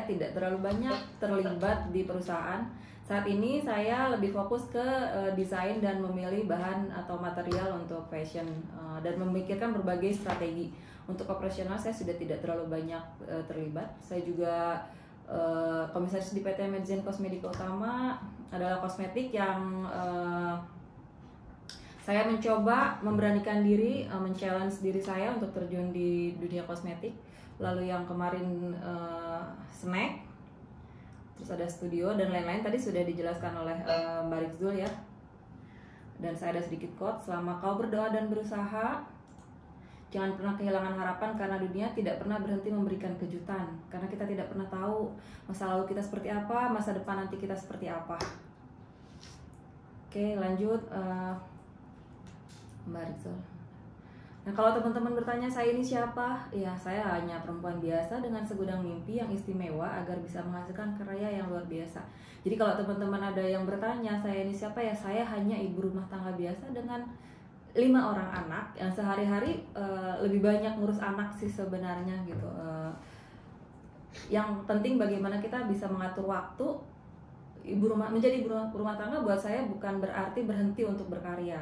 tidak terlalu banyak terlibat di perusahaan. Saat ini saya lebih fokus ke desain dan memilih bahan atau material untuk fashion, dan memikirkan berbagai strategi. Untuk operasional saya sudah tidak terlalu banyak terlibat. Saya juga komisaris di PT Medzen Kosmetika Utama, adalah kosmetik yang saya mencoba memberanikan diri, men-challenge diri saya untuk terjun di dunia kosmetik. Lalu yang kemarin snack, terus ada studio dan lain-lain, tadi sudah dijelaskan oleh Mbak Rizul ya. Dan saya ada sedikit quote, selama kau berdoa dan berusaha, jangan pernah kehilangan harapan, karena dunia tidak pernah berhenti memberikan kejutan. Karena kita tidak pernah tahu masa lalu kita seperti apa, masa depan nanti kita seperti apa. Oke, lanjut Mbak Rizul. Nah, kalau teman-teman bertanya saya ini siapa? Ya, saya hanya perempuan biasa dengan segudang mimpi yang istimewa agar bisa menghasilkan karya yang luar biasa. Jadi kalau teman-teman ada yang bertanya saya ini siapa, ya saya hanya ibu rumah tangga biasa dengan 5 orang anak yang sehari-hari lebih banyak ngurus anak sih sebenarnya gitu. Yang penting bagaimana kita bisa mengatur waktu. Menjadi ibu rumah tangga buat saya bukan berarti berhenti untuk berkarya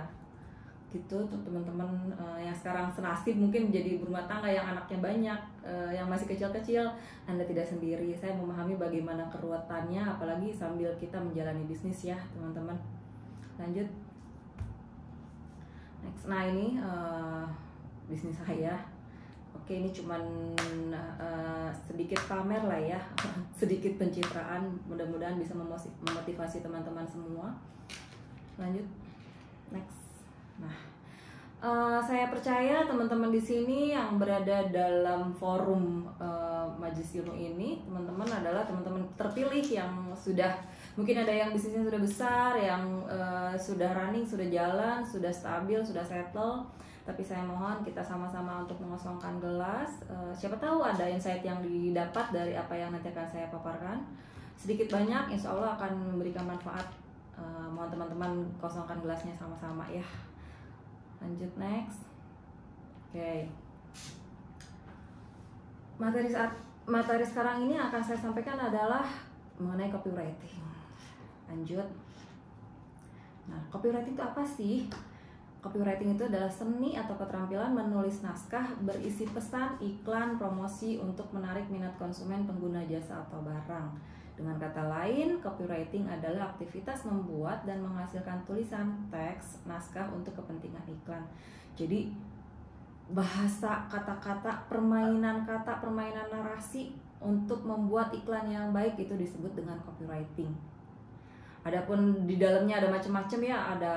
gitu. Untuk teman-teman yang sekarang senasib mungkin menjadi ibu rumah tangga yang anaknya banyak, yang masih kecil-kecil, Anda tidak sendiri. Saya memahami bagaimana keruwetannya, apalagi sambil kita menjalani bisnis ya teman-teman. Lanjut. Next. Nah ini bisnis saya. Oke, ini cuman sedikit pamer lah ya, sedikit pencitraan. Mudah-mudahan bisa memotivasi teman-teman semua. Lanjut. Next. Nah, saya percaya teman-teman di sini yang berada dalam forum Majelis Ilmu ini, teman-teman adalah teman-teman terpilih yang sudah, mungkin ada yang bisnisnya sudah besar, yang sudah running, sudah jalan, sudah stabil, sudah settle. Tapi saya mohon kita sama-sama untuk mengosongkan gelas. Siapa tahu ada insight yang didapat dari apa yang nanti akan saya paparkan. Sedikit banyak, insya Allah akan memberikan manfaat. Mohon teman-teman kosongkan gelasnya sama-sama ya. Lanjut, next. Oke. Materi sekarang ini akan saya sampaikan adalah mengenai copywriting. Lanjut. Nah, copywriting itu apa sih? Copywriting itu adalah seni atau keterampilan menulis naskah berisi pesan, iklan, promosi untuk menarik minat konsumen pengguna jasa atau barang. Dengan kata lain, copywriting adalah aktivitas membuat dan menghasilkan tulisan, teks, naskah untuk kepentingan iklan. Jadi bahasa, kata-kata, permainan kata, permainan narasi untuk membuat iklan yang baik itu disebut dengan copywriting. Adapun di dalamnya ada macam-macam ya, ada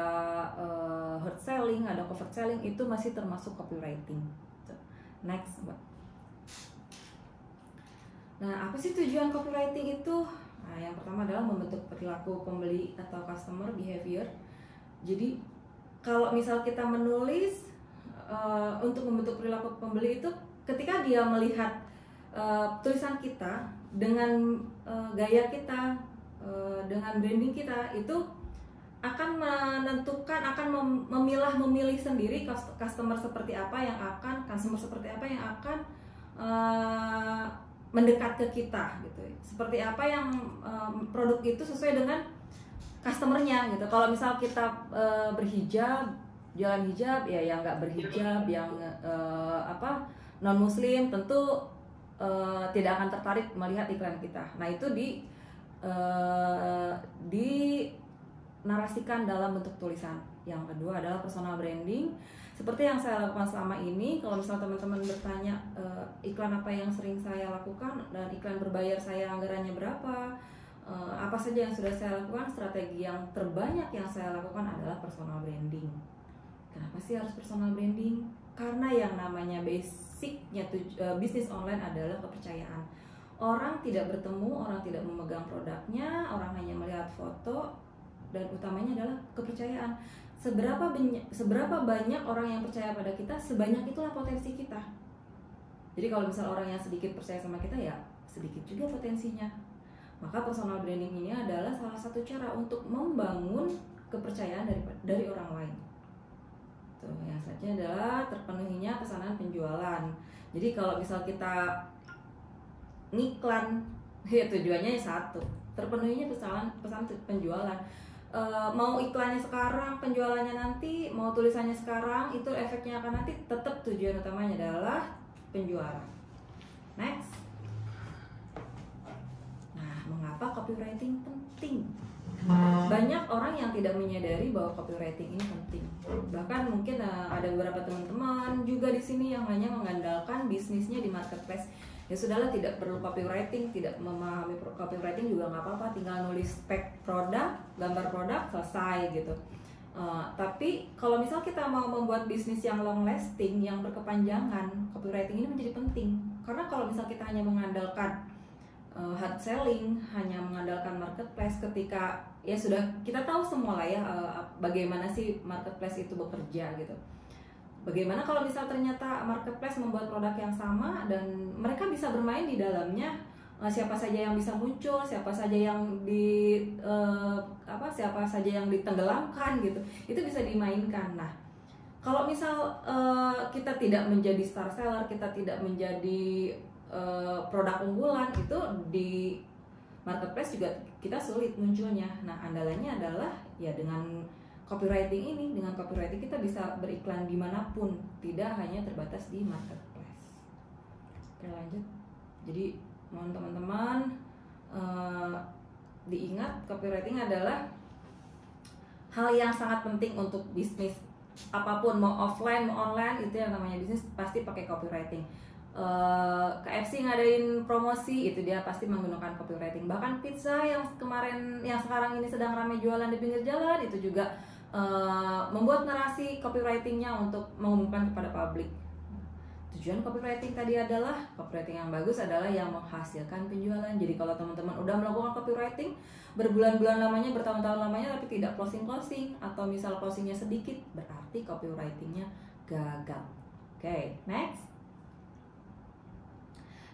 hard selling, ada covert selling, itu masih termasuk copywriting. Next, Mbak. Nah, apa sih tujuan copywriting itu? Nah, yang pertama adalah membentuk perilaku pembeli atau customer behavior. Jadi, kalau misal kita menulis untuk membentuk perilaku pembeli itu, ketika dia melihat tulisan kita dengan gaya kita, dengan branding kita, itu akan menentukan, akan memilih sendiri customer seperti apa yang akan mendekat ke kita gitu. Seperti apa yang produk itu sesuai dengan customernya gitu. Kalau misal kita berhijab, jualan hijab, ya yang nggak berhijab, yang non muslim tentu tidak akan tertarik melihat iklan kita. Nah, itu dinarasikan dalam bentuk tulisan. Yang kedua adalah personal branding. Seperti yang saya lakukan selama ini, kalau misal teman-teman bertanya iklan apa yang sering saya lakukan dan iklan berbayar saya anggarannya berapa, apa saja yang sudah saya lakukan, strategi yang terbanyak yang saya lakukan adalah personal branding. Kenapa sih harus personal branding? Karena yang namanya basicnya bisnis online adalah kepercayaan. Orang tidak bertemu, orang tidak memegang produknya, orang hanya melihat foto, dan utamanya adalah kepercayaan. Seberapa banyak orang yang percaya pada kita, sebanyak itulah potensi kita. Jadi kalau misal orang yang sedikit percaya sama kita, ya sedikit juga potensinya. Maka personal branding ini adalah salah satu cara untuk membangun kepercayaan dari orang lain. Tuh, yang selanjutnya adalah terpenuhinya pesanan penjualan. Jadi kalau misal kita ngiklan Ya tujuannya satu, terpenuhinya pesan penjualan. Mau iklannya sekarang, penjualannya nanti, mau tulisannya sekarang, itu efeknya akan nanti, tetap tujuan utamanya adalah penjualan. Next. Nah, mengapa copywriting penting? Banyak orang yang tidak menyadari bahwa copywriting ini penting. Bahkan mungkin ada beberapa teman-teman juga di sini yang hanya mengandalkan bisnisnya di marketplace. Ya sudahlah, tidak perlu copywriting, tidak memahami copywriting juga nggak apa-apa, tinggal nulis spek produk, gambar produk, selesai gitu. Tapi kalau misal kita mau membuat bisnis yang long lasting, yang berkepanjangan, copywriting ini menjadi penting. Karena kalau misal kita hanya mengandalkan hard selling, hanya mengandalkan marketplace, ketika ya sudah kita tahu semua lah ya bagaimana sih marketplace itu bekerja gitu. Bagaimana kalau misal ternyata marketplace membuat produk yang sama dan mereka bisa bermain di dalamnya, siapa saja yang bisa muncul, siapa saja yang siapa saja yang ditenggelamkan gitu, itu bisa dimainkan. Nah, kalau misal kita tidak menjadi star seller, kita tidak menjadi produk unggulan, itu di marketplace juga kita sulit munculnya. Nah, andalannya adalah ya dengan copywriting ini. Dengan copywriting kita bisa beriklan dimanapun, tidak hanya terbatas di marketplace. Oke, lanjut. Jadi mohon teman-teman diingat, copywriting adalah hal yang sangat penting untuk bisnis apapun, mau offline mau online, itu yang namanya bisnis pasti pakai copywriting. KFC ngadain promosi, itu dia pasti menggunakan copywriting. Bahkan pizza yang sekarang ini sedang ramai jualan di pinggir jalan, itu juga membuat narasi copywritingnya untuk mengumumkan kepada publik. Tujuan copywriting tadi adalah, copywriting yang bagus adalah yang menghasilkan penjualan. Jadi kalau teman-teman udah melakukan copywriting berbulan-bulan lamanya, bertahun-tahun lamanya, tapi tidak closing, atau misal closingnya sedikit, berarti copywritingnya gagal. Oke, next.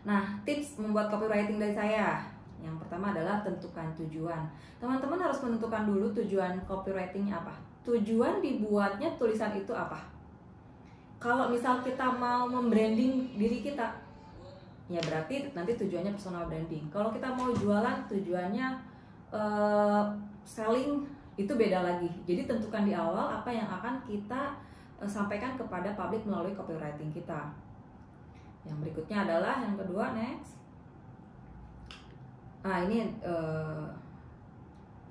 Nah, tips membuat copywriting dari saya. Yang pertama adalah tentukan tujuan. Teman-teman harus menentukan dulu tujuan copywritingnya apa. Tujuan dibuatnya tulisan itu apa. Kalau misal kita mau membranding diri kita, ya berarti nanti tujuannya personal branding. Kalau kita mau jualan, tujuannya selling, itu beda lagi. Jadi tentukan di awal apa yang akan kita sampaikan kepada publik melalui copywriting kita. Yang berikutnya adalah yang kedua, next. Nah, ini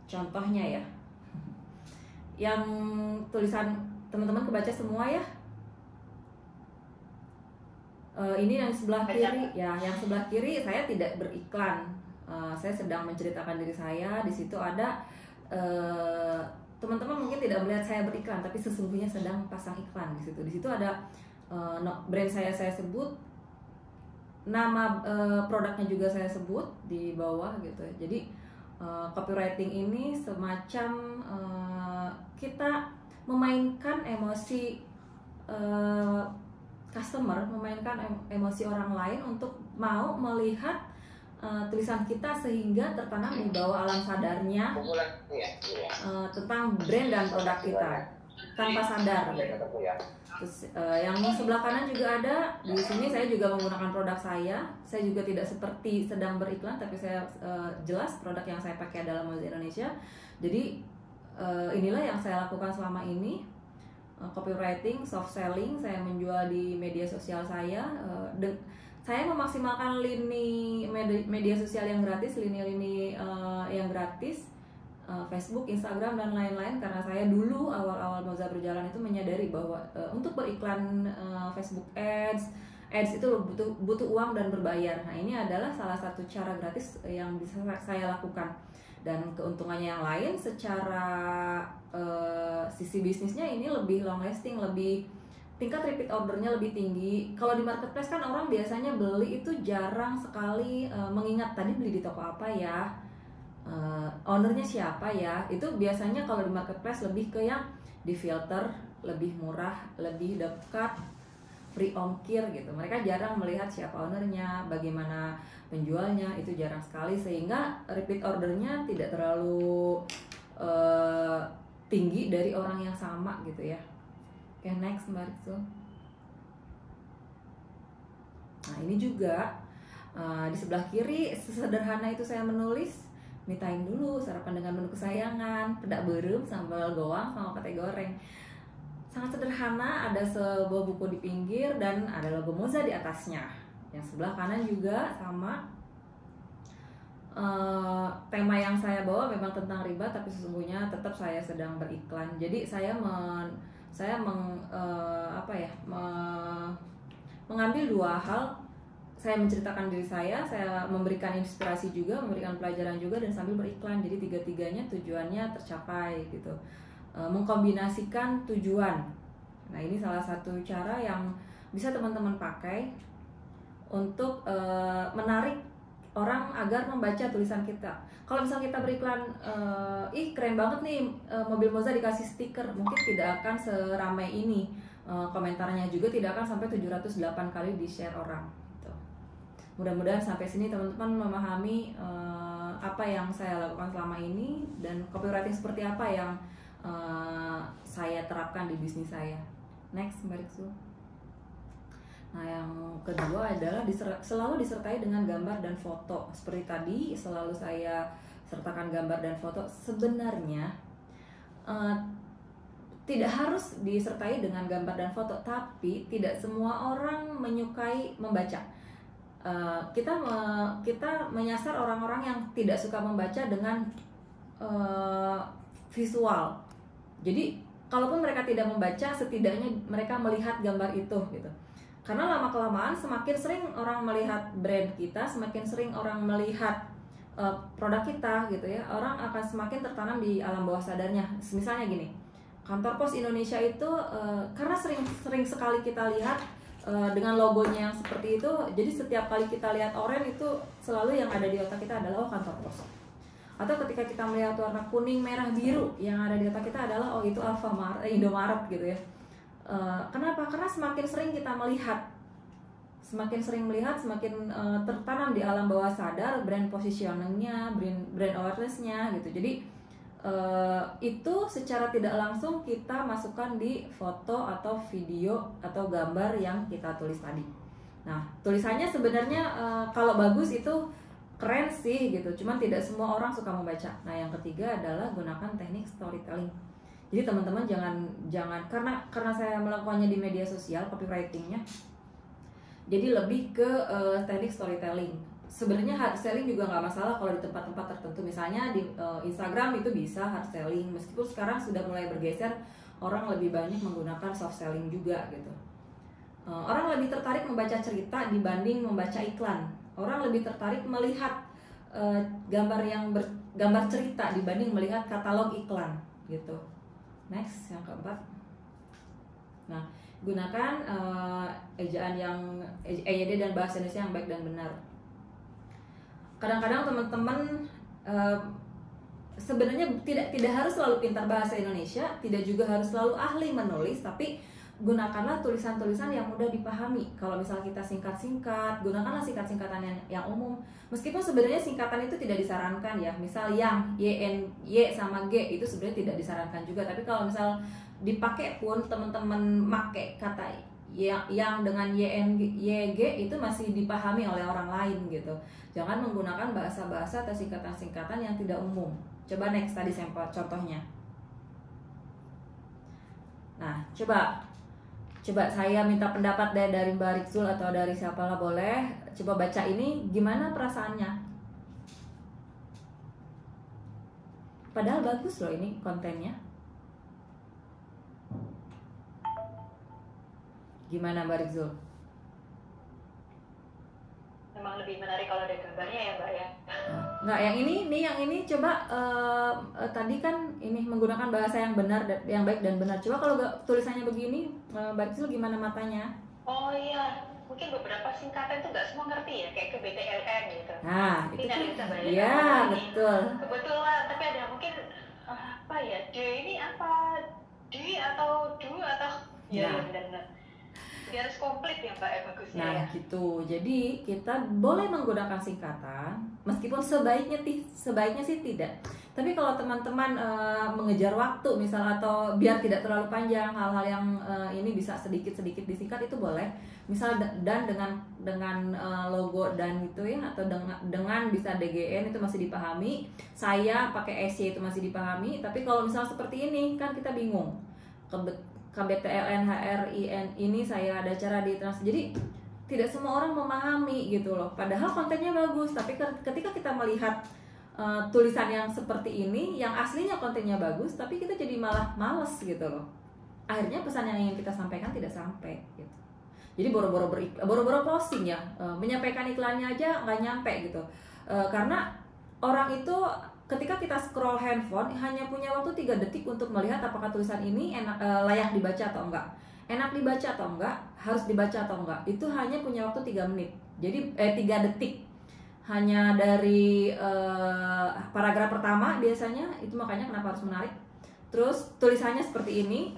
contohnya ya. Yang tulisan teman-teman kebaca semua ya. Ini yang sebelah kiri ya, yang sebelah kiri saya tidak beriklan. Saya sedang menceritakan diri saya. Di situ ada teman-teman mungkin tidak melihat saya beriklan, tapi sesungguhnya sedang pasang iklan di situ. Di situ ada brand saya sebut, nama produknya juga saya sebut di bawah gitu. Jadi copywriting ini semacam kita memainkan emosi customer, memainkan emosi orang lain untuk mau melihat tulisan kita, sehingga tertanam di bawah alam sadarnya tentang brand dan produk kita tanpa sadar. Terus yang sebelah kanan juga ada. Di sini saya juga menggunakan produk saya. Saya juga tidak seperti sedang beriklan, tapi saya jelas produk yang saya pakai adalah Mozilla Indonesia. Jadi inilah yang saya lakukan selama ini. Copywriting, soft selling, saya menjual di media sosial saya. Saya memaksimalkan lini media sosial yang gratis, lini-lini yang gratis, Facebook, Instagram, dan lain-lain. Karena saya dulu awal-awal Moza berjalan itu menyadari bahwa untuk beriklan Facebook Ads itu butuh uang dan berbayar. Nah, ini adalah salah satu cara gratis yang bisa saya lakukan. Dan keuntungannya yang lain secara sisi bisnisnya ini lebih long lasting, lebih tingkat repeat ordernya lebih tinggi. Kalau di marketplace kan orang biasanya beli itu jarang sekali mengingat tadi beli di toko apa ya, ownernya siapa ya. Itu biasanya kalau di marketplace lebih ke yang di filter, lebih murah, lebih dekat, free ongkir gitu. Mereka jarang melihat siapa ownernya, bagaimana penjualnya, itu jarang sekali, sehingga repeat ordernya tidak terlalu tinggi dari orang yang sama gitu ya. Oke, next Mbak Rizal. Nah, ini juga Di sebelah kiri sesederhana itu saya menulis, me time dulu, sarapan dengan menu kesayangan, pedak beureum, sambal goang, sama pate goreng. Sangat sederhana, ada sebuah buku di pinggir dan ada logo Moza di atasnya. Yang sebelah kanan juga sama. Tema yang saya bawa memang tentang riba, tapi sesungguhnya tetap saya sedang beriklan. Jadi saya mengambil dua hal. Saya menceritakan diri saya memberikan inspirasi juga, memberikan pelajaran juga, dan sambil beriklan. Jadi tiga-tiganya tujuannya tercapai gitu. Mengkombinasikan tujuan. Nah, ini salah satu cara yang bisa teman-teman pakai untuk menarik orang agar membaca tulisan kita. Kalau misalnya kita beriklan, ih keren banget nih, mobil Moza dikasih stiker, mungkin tidak akan seramai ini. Komentarnya juga tidak akan sampai 708 kali di share orang gitu. Mudah-mudahan sampai sini teman-teman memahami apa yang saya lakukan selama ini, dan copywriting seperti apa yang saya terapkan di bisnis saya. Next, Mbak Riksu. Nah, yang kedua adalah selalu disertai dengan gambar dan foto. Seperti tadi, selalu saya sertakan gambar dan foto. Sebenarnya tidak harus disertai dengan gambar dan foto, tapi tidak semua orang menyukai membaca. Kita menyasar orang-orang yang tidak suka membaca dengan visual. Jadi, kalaupun mereka tidak membaca, setidaknya mereka melihat gambar itu gitu. Karena lama-kelamaan semakin sering orang melihat brand kita, semakin sering orang melihat produk kita gitu ya, orang akan semakin tertanam di alam bawah sadarnya. Misalnya gini, kantor pos Indonesia itu karena sering sekali kita lihat dengan logonya yang seperti itu, jadi setiap kali kita lihat oranye itu selalu yang ada di otak kita adalah kantor pos. Atau ketika kita melihat warna kuning, merah, biru, yang ada di otak kita adalah itu Indomaret gitu ya. Kenapa? Karena semakin sering kita melihat, semakin tertanam di alam bawah sadar brand positioningnya, brand awarenessnya gitu. Jadi itu secara tidak langsung kita masukkan di foto atau video atau gambar yang kita tulis tadi. Nah, tulisannya sebenarnya kalau bagus itu keren sih gitu, cuman tidak semua orang suka membaca. Nah, yang ketiga adalah gunakan teknik storytelling. Jadi teman-teman jangan karena saya melakukannya di media sosial, copywritingnya, jadi lebih ke teknik storytelling. Sebenarnya hard selling juga nggak masalah kalau di tempat-tempat tertentu, misalnya di Instagram itu bisa hard selling, meskipun sekarang sudah mulai bergeser, orang lebih banyak menggunakan soft selling juga gitu. Orang lebih tertarik membaca cerita dibanding membaca iklan. Orang lebih tertarik melihat gambar cerita dibanding melihat katalog iklan gitu. Next, yang keempat. Nah, gunakan ejaan yang EYD dan bahasa Indonesia yang baik dan benar. Kadang-kadang teman-teman sebenarnya tidak harus selalu pintar bahasa Indonesia, tidak juga harus selalu ahli menulis, tapi gunakanlah tulisan-tulisan yang mudah dipahami. Kalau misalnya kita singkat-singkat, gunakanlah singkat-singkatan yang umum. Meskipun sebenarnya singkatan itu tidak disarankan ya. Misal yang Y sama G itu sebenarnya tidak disarankan juga. Tapi kalau misal dipakai pun teman-teman make kata yang dengan YG itu masih dipahami oleh orang lain gitu. Jangan menggunakan bahasa-bahasa atau singkatan-singkatan yang tidak umum. Coba next tadi sampel contohnya. Nah, coba saya minta pendapat dari Mbak Riksul atau dari siapalah boleh. Coba baca ini, gimana perasaannya? Padahal bagus loh ini kontennya. Gimana Mbak Riksul? Memang lebih menarik kalau ada gambarnya ya Mbak ya. Nggak, yang ini coba tadi kan ini menggunakan bahasa yang benar, yang baik dan benar. Coba kalau tulisannya begini, Mbak Riksul gimana matanya? Oh iya, mungkin beberapa singkatan itu nggak semua ngerti ya, kayak ke BTLN gitu. Nah, tapi itu kan bisa banyak. Iya, betul. Kebetulan, tapi ada mungkin apa ya, D ini apa? D atau du atau ya benar-benar. Jadi harus komplit ya Mbak, bagusnya. Nah ya. Gitu, jadi kita boleh menggunakan singkatan, meskipun sebaiknya sih tidak. Tapi kalau teman-teman mengejar waktu misal, atau biar tidak terlalu panjang, hal-hal yang ini bisa sedikit-sedikit disingkat itu boleh. Misal dan dengan logo dan itu ya, atau dengan bisa DGN itu masih dipahami, saya pakai SC itu masih dipahami. Tapi kalau misalnya seperti ini kan kita bingung, KBTLN HRIN ini saya ada cara di trans, jadi tidak semua orang memahami gitu loh, padahal kontennya bagus. Tapi ketika kita melihat tulisan yang seperti ini yang aslinya kontennya bagus, tapi kita jadi malah males gitu loh, akhirnya pesan yang ingin kita sampaikan tidak sampai gitu. Jadi boro-boro posting ya, menyampaikan iklannya aja nggak nyampe gitu. Karena orang itu ketika kita scroll handphone hanya punya waktu 3 detik untuk melihat apakah tulisan ini layak dibaca atau enggak, enak dibaca atau enggak, harus dibaca atau enggak. Itu hanya punya waktu 3 menit. Jadi 3 detik hanya dari paragraf pertama biasanya. Itu makanya kenapa harus menarik. Terus tulisannya seperti ini.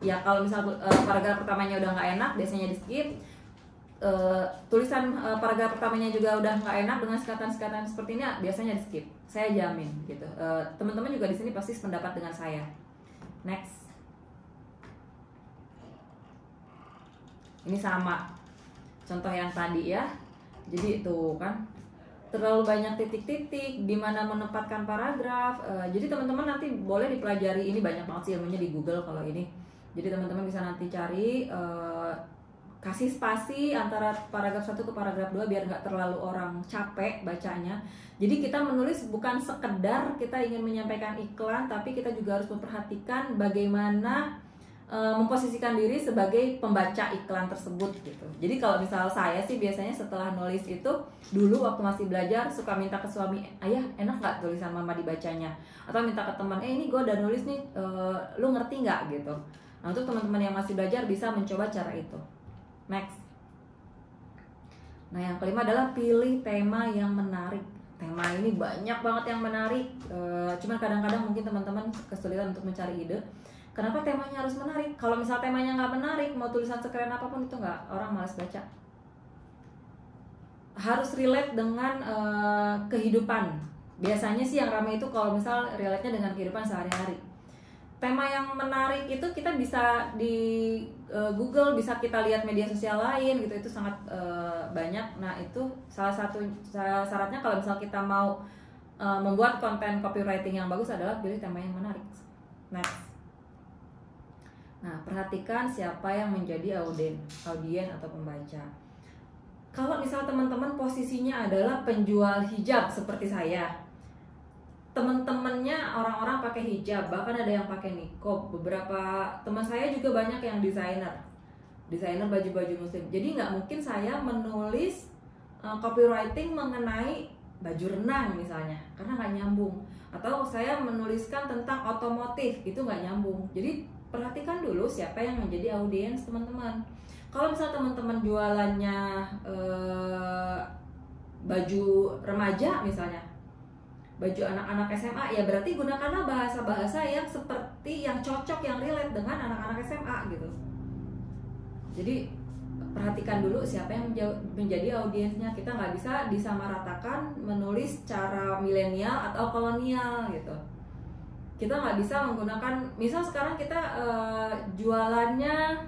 Ya kalau misal paragraf pertamanya udah nggak enak, biasanya di skip. Tulisan paragraf pertamanya juga udah nggak enak dengan sekatan-sekatan seperti ini, biasanya di skip. Saya jamin gitu. Teman-teman juga di sini pasti sependapat dengan saya. Next. Ini sama contoh yang tadi ya. Jadi itu kan terlalu banyak titik-titik di mana menempatkan paragraf. Jadi teman-teman nanti boleh dipelajari, ini banyak banget sih ilmunya di Google kalau ini. Jadi teman-teman bisa nanti cari, kasih spasi antara paragraf 1 ke paragraf 2 biar nggak terlalu orang capek bacanya. Jadi kita menulis bukan sekedar kita ingin menyampaikan iklan, tapi kita juga harus memperhatikan bagaimana memposisikan diri sebagai pembaca iklan tersebut gitu. Jadi kalau misal saya sih biasanya setelah nulis itu, dulu waktu masih belajar suka minta ke suami, ayah enak nggak tulisan mama dibacanya, atau minta ke teman, ini gue udah nulis nih, lu ngerti nggak gitu. Nah untuk teman-teman yang masih belajar bisa mencoba cara itu. Next. Nah yang kelima adalah pilih tema yang menarik. Tema ini banyak banget yang menarik, cuman kadang-kadang mungkin teman-teman kesulitan untuk mencari ide. Kenapa temanya harus menarik? Kalau misal temanya nggak menarik, mau tulisan sekeren apapun itu nggak, orang malas baca. Harus relate dengan kehidupan. Biasanya sih yang ramai itu kalau misal relate-nya dengan kehidupan sehari-hari. Tema yang menarik itu kita bisa di Google, bisa kita lihat media sosial lain gitu, itu sangat banyak. Nah itu salah satu syaratnya kalau misal kita mau membuat konten copywriting yang bagus adalah pilih tema yang menarik. Next. Nah, perhatikan siapa yang menjadi audien atau pembaca. Kalau misal teman-teman posisinya adalah penjual hijab seperti saya, teman-temannya orang-orang pakai hijab, bahkan ada yang pakai niqab. Beberapa teman saya juga banyak yang desainer baju-baju muslim. Jadi nggak mungkin saya menulis copywriting mengenai baju renang misalnya, karena nggak nyambung. Atau saya menuliskan tentang otomotif, itu nggak nyambung. Jadi perhatikan dulu siapa yang menjadi audiens teman-teman. Kalau misal teman-teman jualannya baju remaja misalnya, baju anak-anak SMA, ya berarti gunakanlah bahasa-bahasa yang seperti yang cocok, yang relate dengan anak-anak SMA gitu. Jadi perhatikan dulu siapa yang menjadi audiensnya. Kita nggak bisa disamaratakan menulis cara milenial atau kolonial gitu. Kita nggak bisa menggunakan, misal sekarang kita jualannya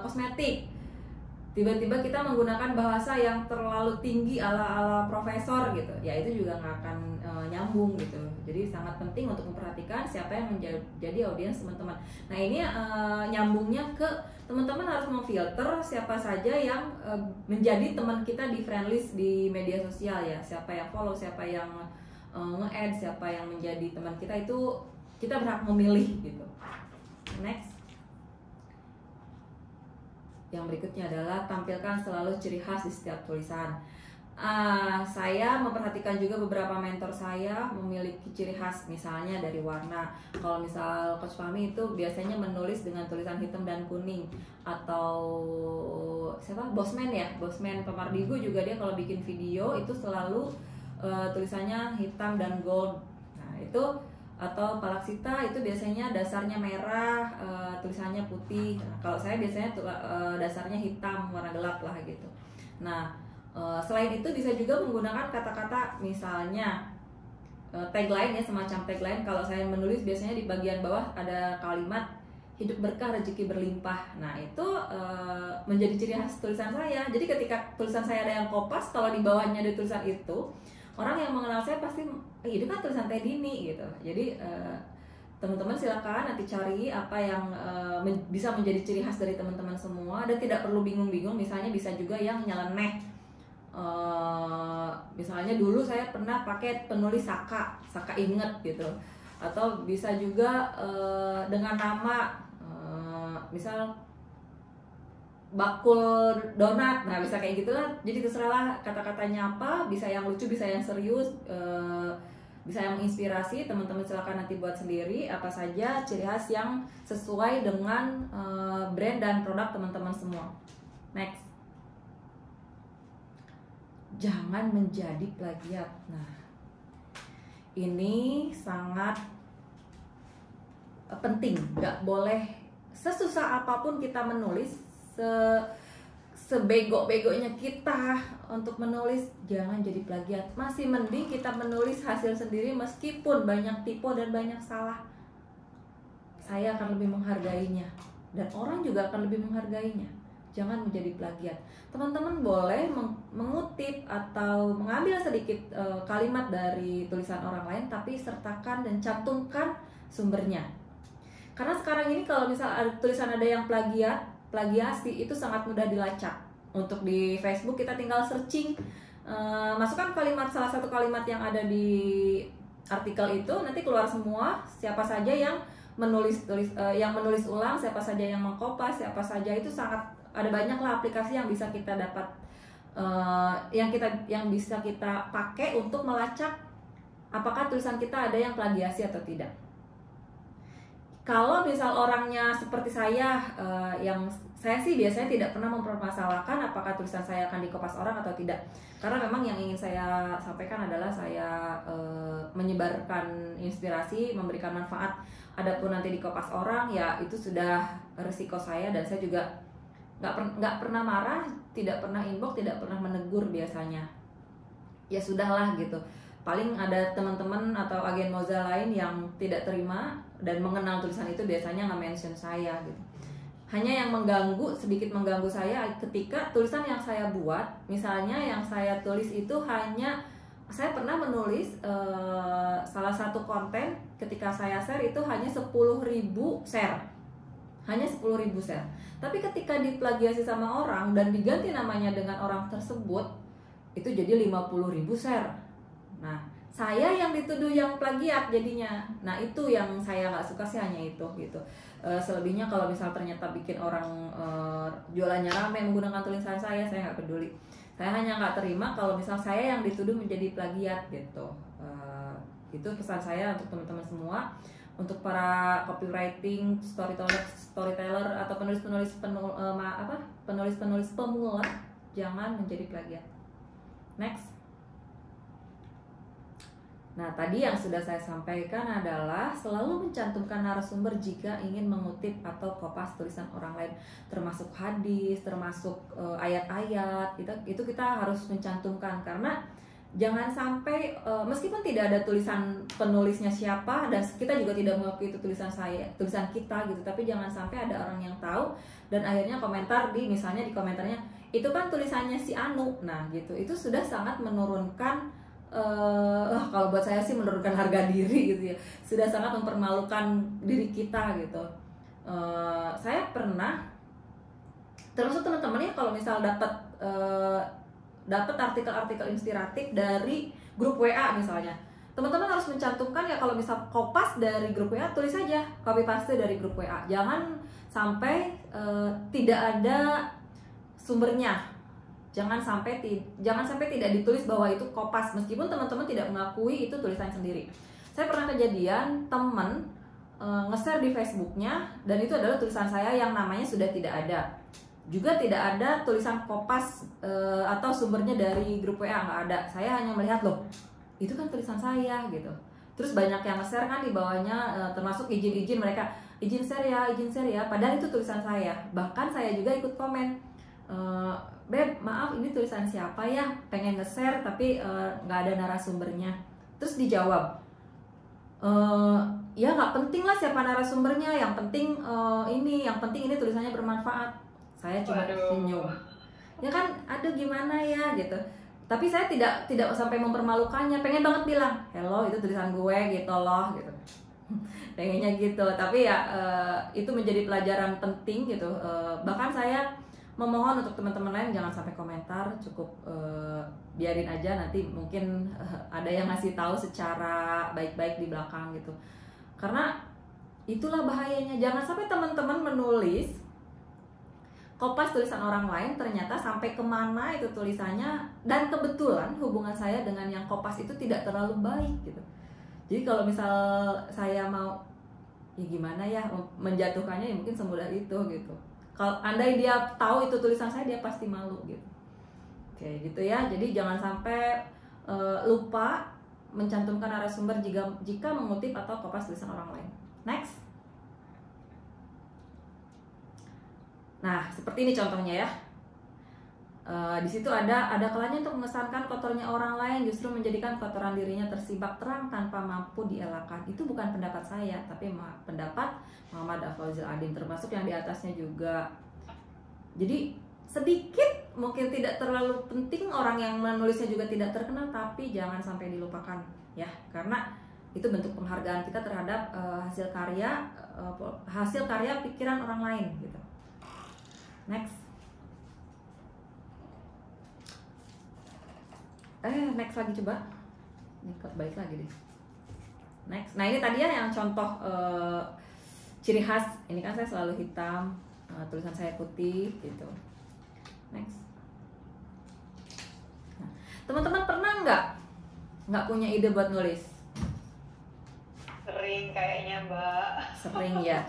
kosmetik, tiba-tiba kita menggunakan bahasa yang terlalu tinggi ala profesor gitu, ya itu juga nggak akan nyambung gitu. Jadi sangat penting untuk memperhatikan siapa yang menjadi audiens teman-teman. Nah ini nyambungnya ke teman-teman harus memfilter siapa saja yang menjadi teman kita di friend list di media sosial ya, siapa yang follow, siapa yang nge-add, siapa yang menjadi teman kita, itu kita berhak memilih gitu. Next. Yang berikutnya adalah tampilkan selalu ciri khas di setiap tulisan. Saya memperhatikan juga beberapa mentor saya memiliki ciri khas, misalnya dari warna. Kalau misal Coach Fahmi itu biasanya menulis dengan tulisan hitam dan kuning, atau siapa, Bosman ya, Bosman Pemardigu juga, dia kalau bikin video itu selalu tulisannya hitam dan gold. Nah itu, atau Palaksita itu biasanya dasarnya merah, tulisannya putih. Nah, kalau saya biasanya dasarnya hitam, warna gelap lah gitu. Nah selain itu bisa juga menggunakan kata-kata, misalnya tagline ya, semacam tagline. Kalau saya menulis biasanya di bagian bawah ada kalimat hidup berkah, rezeki berlimpah. Nah itu menjadi ciri khas tulisan saya. Jadi ketika tulisan saya ada yang kopas, kalau di bawahnya ada tulisan itu, orang yang mengenal saya pasti, itu kan tulisan Teh Dini gitu. Jadi teman-teman silakan nanti cari apa yang bisa menjadi ciri khas dari teman-teman semua, dan tidak perlu bingung-bingung. Misalnya bisa juga yang nyeleneh. Misalnya dulu saya pernah pakai penulis Saka inget gitu, atau bisa juga dengan nama misal bakul donat, nah bisa kayak gitu lah. Jadi terserahlah kata-katanya apa, bisa yang lucu, bisa yang serius, bisa yang menginspirasi. Teman-teman silakan nanti buat sendiri apa saja ciri khas yang sesuai dengan brand dan produk teman-teman semua. Next, jangan menjadi plagiat. Nah, ini sangat penting, nggak boleh sesusah apapun kita menulis, sebego-begonya kita untuk menulis, jangan jadi plagiat. Masih mending kita menulis hasil sendiri meskipun banyak typo dan banyak salah. Saya akan lebih menghargainya, dan orang juga akan lebih menghargainya. Jangan menjadi plagiat. Teman-teman boleh mengutip atau mengambil sedikit kalimat dari tulisan orang lain, tapi sertakan dan cantumkan sumbernya. Karena sekarang ini kalau misal ada tulisan ada yang plagiasi, itu sangat mudah dilacak. Untuk di Facebook kita tinggal searching, masukkan kalimat, salah satu kalimat yang ada di artikel itu, nanti keluar semua siapa saja yang menulis ulang, siapa saja yang mengkopas, siapa saja. Itu sangat ada, banyaklah aplikasi yang bisa kita dapat, yang bisa kita pakai untuk melacak apakah tulisan kita ada yang plagiasi atau tidak. Kalau misal orangnya seperti saya, yang saya sih biasanya tidak pernah mempermasalahkan apakah tulisan saya akan dikopas orang atau tidak. Karena memang yang ingin saya sampaikan adalah saya menyebarkan inspirasi, memberikan manfaat. Adapun nanti dikopas orang, ya itu sudah resiko saya, dan saya juga nggak pernah marah, tidak pernah inbox, tidak pernah menegur biasanya. Ya sudahlah gitu. Paling ada teman-teman atau agen Moza lain yang tidak terima dan mengenal tulisan itu, biasanya nge-mention saya gitu. Hanya yang sedikit mengganggu saya ketika tulisan yang saya buat, misalnya yang saya tulis itu hanya, saya pernah menulis salah satu konten, ketika saya share itu hanya 10.000 share. Hanya 10.000 share. Tapi ketika diplagiasi sama orang dan diganti namanya dengan orang tersebut, itu jadi 50.000 share. Nah, saya yang dituduh yang plagiat jadinya. Nah, itu yang saya nggak suka sih, hanya itu gitu. Selebihnya kalau misal ternyata bikin orang jualannya rame menggunakan tulisan saya nggak peduli. Saya hanya nggak terima kalau misal saya yang dituduh menjadi plagiat gitu. Itu pesan saya untuk teman-teman semua. Untuk para copywriting, storyteller atau penulis-penulis pemula, jangan menjadi plagiat. Next. Nah, tadi yang sudah saya sampaikan adalah selalu mencantumkan narasumber jika ingin mengutip atau kopas tulisan orang lain, termasuk hadis, termasuk ayat-ayat. Itu kita harus mencantumkan, karena jangan sampai meskipun tidak ada tulisan penulisnya siapa, dan kita juga tidak mengakui itu tulisan kita gitu, tapi jangan sampai ada orang yang tahu dan akhirnya komentar misalnya di komentarnya, itu kan tulisannya si Anu. Nah, gitu. Itu sudah sangat menurunkan, kalau buat saya sih menurunkan harga diri gitu ya. Sudah sangat mempermalukan diri kita gitu. Saya pernah, termasuk teman-teman ya, kalau misal dapat artikel-artikel inspiratif dari grup WA misalnya, teman-teman harus mencantumkan ya, kalau misal kopas dari grup WA, tulis saja copy paste dari grup WA. Jangan sampai tidak ada sumbernya. Jangan sampai tidak ditulis bahwa itu kopas, meskipun teman-teman tidak mengakui itu tulisan sendiri. Saya pernah kejadian teman nge-share di Facebooknya, dan itu adalah tulisan saya yang namanya sudah tidak ada. Juga tidak ada tulisan kopas atau sumbernya dari grup WA, nggak ada. Saya hanya melihat, loh, itu kan tulisan saya gitu. Terus banyak yang nge-share kan di bawahnya, termasuk izin mereka, izin share ya, padahal itu tulisan saya. Bahkan saya juga ikut komen, Beb, maaf ini tulisan siapa ya, pengen nge-share tapi nggak ada narasumbernya. Terus dijawab, Ya nggak penting lah siapa narasumbernya, yang penting yang penting ini tulisannya bermanfaat. Saya cuma senyum. Ya kan, aduh gimana ya gitu. Tapi saya tidak sampai mempermalukannya, pengen banget bilang, hello itu tulisan gue gitu loh gitu. Pengennya gitu, tapi ya itu menjadi pelajaran penting gitu. Bahkan saya memohon untuk teman-teman lain jangan sampai komentar, cukup biarin aja, nanti mungkin ada yang ngasih tahu secara baik-baik di belakang gitu. Karena itulah bahayanya, jangan sampai teman-teman menulis kopas tulisan orang lain, ternyata sampai kemana itu tulisannya, dan kebetulan hubungan saya dengan yang kopas itu tidak terlalu baik gitu. Jadi kalau misal saya mau, ya gimana ya, menjatuhkannya ya mungkin semudah itu gitu. Kalau andai dia tahu itu tulisan saya, dia pasti malu gitu. Oke gitu ya, jadi jangan sampai lupa mencantumkan narasumber jika mengutip atau kopas tulisan orang lain. Next. Nah, seperti ini contohnya ya. Di situ ada kalanya untuk mengesankan kotornya orang lain justru menjadikan kotoran dirinya tersibak terang tanpa mampu dielakkan. Itu bukan pendapat saya, tapi pendapat Muhammad Al-Fauzil Adim, termasuk yang di atasnya juga. Jadi sedikit, mungkin tidak terlalu penting, orang yang menulisnya juga tidak terkenal, tapi jangan sampai dilupakan ya, karena itu bentuk penghargaan kita terhadap hasil karya pikiran orang lain gitu. Next. Next lagi coba. Ini balik lagi deh. Next. Nah ini tadi ya yang contoh ciri khas. Ini kan saya selalu hitam, tulisan saya putih gitu. Next. Nah, teman-teman pernah nggak punya ide buat nulis? Sering kayaknya Mbak. Sering ya.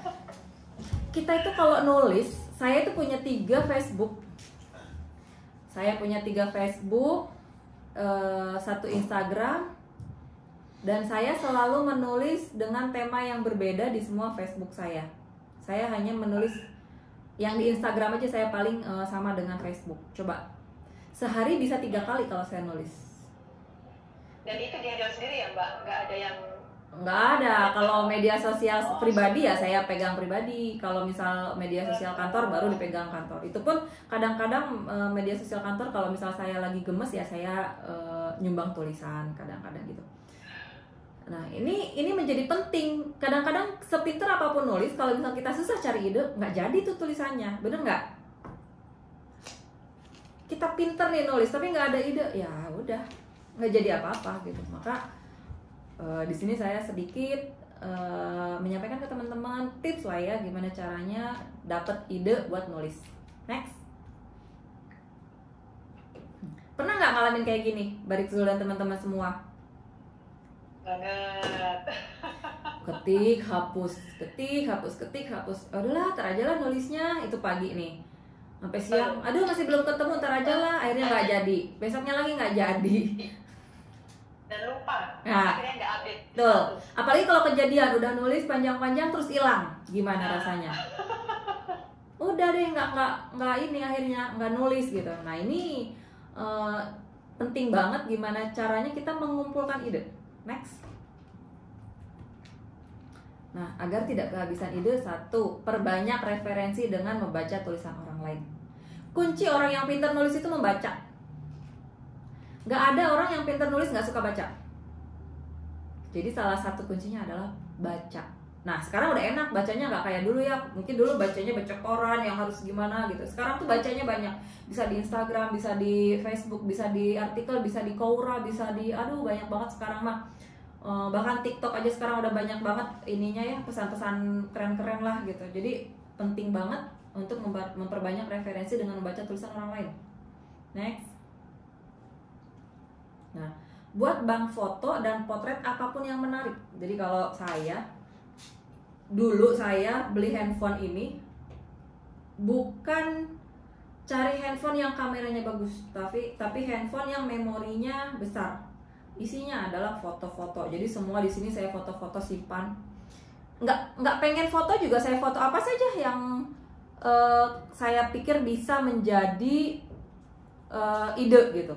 Kita itu kalau nulis, saya itu punya 3 Facebook. Saya punya 3 Facebook, 1 Instagram, dan saya selalu menulis dengan tema yang berbeda di semua Facebook saya. Saya hanya menulis yang di Instagram aja, saya paling sama dengan Facebook. Coba sehari bisa 3 kali kalau saya nulis. Dan itu dihandle sendiri ya Mbak? Nggak ada yang... Nggak ada. Kalau media sosial pribadi ya saya pegang pribadi. Kalau misal media sosial kantor baru dipegang kantor. Itu pun kadang-kadang media sosial kantor kalau misal saya lagi gemes ya saya nyumbang tulisan kadang-kadang gitu. Nah ini menjadi penting. Kadang-kadang sepinter apapun nulis, kalau misal kita susah cari ide, nggak jadi tuh tulisannya. Bener nggak? Kita pinter nih nulis tapi nggak ada ide, ya udah nggak jadi apa-apa gitu. Maka di sini saya sedikit menyampaikan ke teman-teman tips lah ya gimana caranya dapat ide buat nulis. Next. Pernah nggak ngalamin kayak gini, Barik Zul dan teman-teman semua? Banget. Ketik, hapus, ketik, hapus, ketik, hapus. Udahlah, ntar aja lah nulisnya, itu pagi nih. Sampai siang, aduh masih belum ketemu, ntar aja lah. Akhirnya nggak jadi. Besoknya lagi nggak jadi. Dan lupa, Nah, akhirnya nggak update. tuh. Apalagi kalau kejadian udah nulis panjang-panjang terus hilang, gimana rasanya? Udah deh, nggak ini akhirnya nggak nulis gitu. Nah ini penting banget gimana caranya kita mengumpulkan ide. Next. Nah, agar tidak kehabisan ide, 1, perbanyak referensi dengan membaca tulisan orang lain. Kunci orang yang pintar nulis itu membaca. Nggak ada orang yang pintar nulis nggak suka baca. Jadi salah satu kuncinya adalah baca. Nah sekarang udah enak bacanya, nggak kayak dulu ya. Mungkin dulu bacanya baca koran yang harus gimana gitu. Sekarang tuh bacanya banyak. Bisa di Instagram, bisa di Facebook, bisa di artikel, bisa di Quora, bisa di banyak banget sekarang mah. Bahkan TikTok aja sekarang udah banyak banget ininya ya, pesan-pesan keren-keren lah gitu. Jadi penting banget untuk memperbanyak referensi dengan membaca tulisan orang lain. Next. Nah, buat bank foto dan potret apapun yang menarik. Jadi kalau dulu saya beli handphone ini bukan cari handphone yang kameranya bagus, tapi handphone yang memorinya besar. Isinya adalah foto-foto. Jadi semua di sini saya foto-foto simpan. Nggak pengen foto juga, saya foto apa saja yang saya pikir bisa menjadi ide gitu.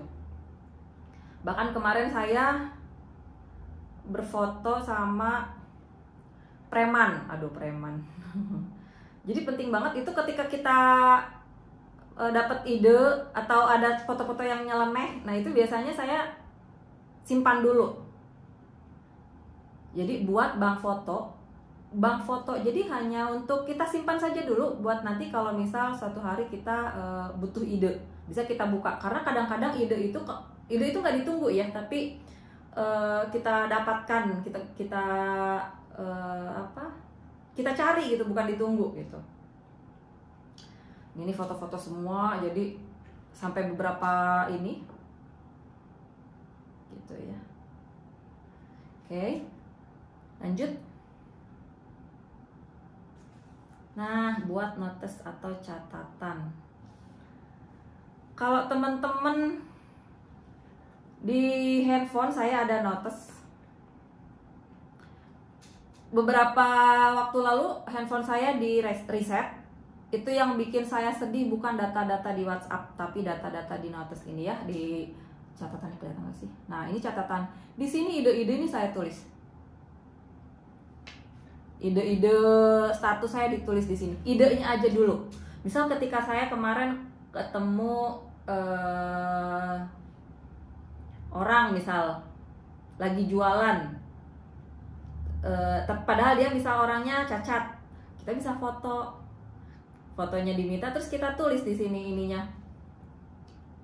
Bahkan kemarin saya berfoto sama preman. Aduh, preman. Jadi penting banget itu ketika kita dapat ide atau ada foto-foto yang nyeleneh, nah itu biasanya saya simpan dulu. Jadi buat bank foto, jadi hanya untuk kita simpan saja dulu buat nanti kalau misal suatu hari kita butuh ide, bisa kita buka. Karena kadang-kadang ide itu nggak ditunggu ya, tapi kita dapatkan, kita cari gitu, bukan ditunggu gitu. Ini foto-foto semua, jadi sampai beberapa ini gitu ya. Oke, lanjut. Nah, buat notes atau catatan. Kalau teman-teman di handphone saya ada notes. Beberapa waktu lalu handphone saya di reset. Itu yang bikin saya sedih bukan data-data di WhatsApp, tapi data-data di notes ini ya, di catatan. Kelihatan nggak sih? Nah, ini catatan. Di sini ide-ide ini saya tulis. Ide-ide status saya ditulis di sini. Idenya aja dulu. Misal ketika saya kemarin ketemu orang misal lagi jualan, padahal dia misal orangnya cacat, kita bisa fotonya diminta, terus kita tulis di sini ininya,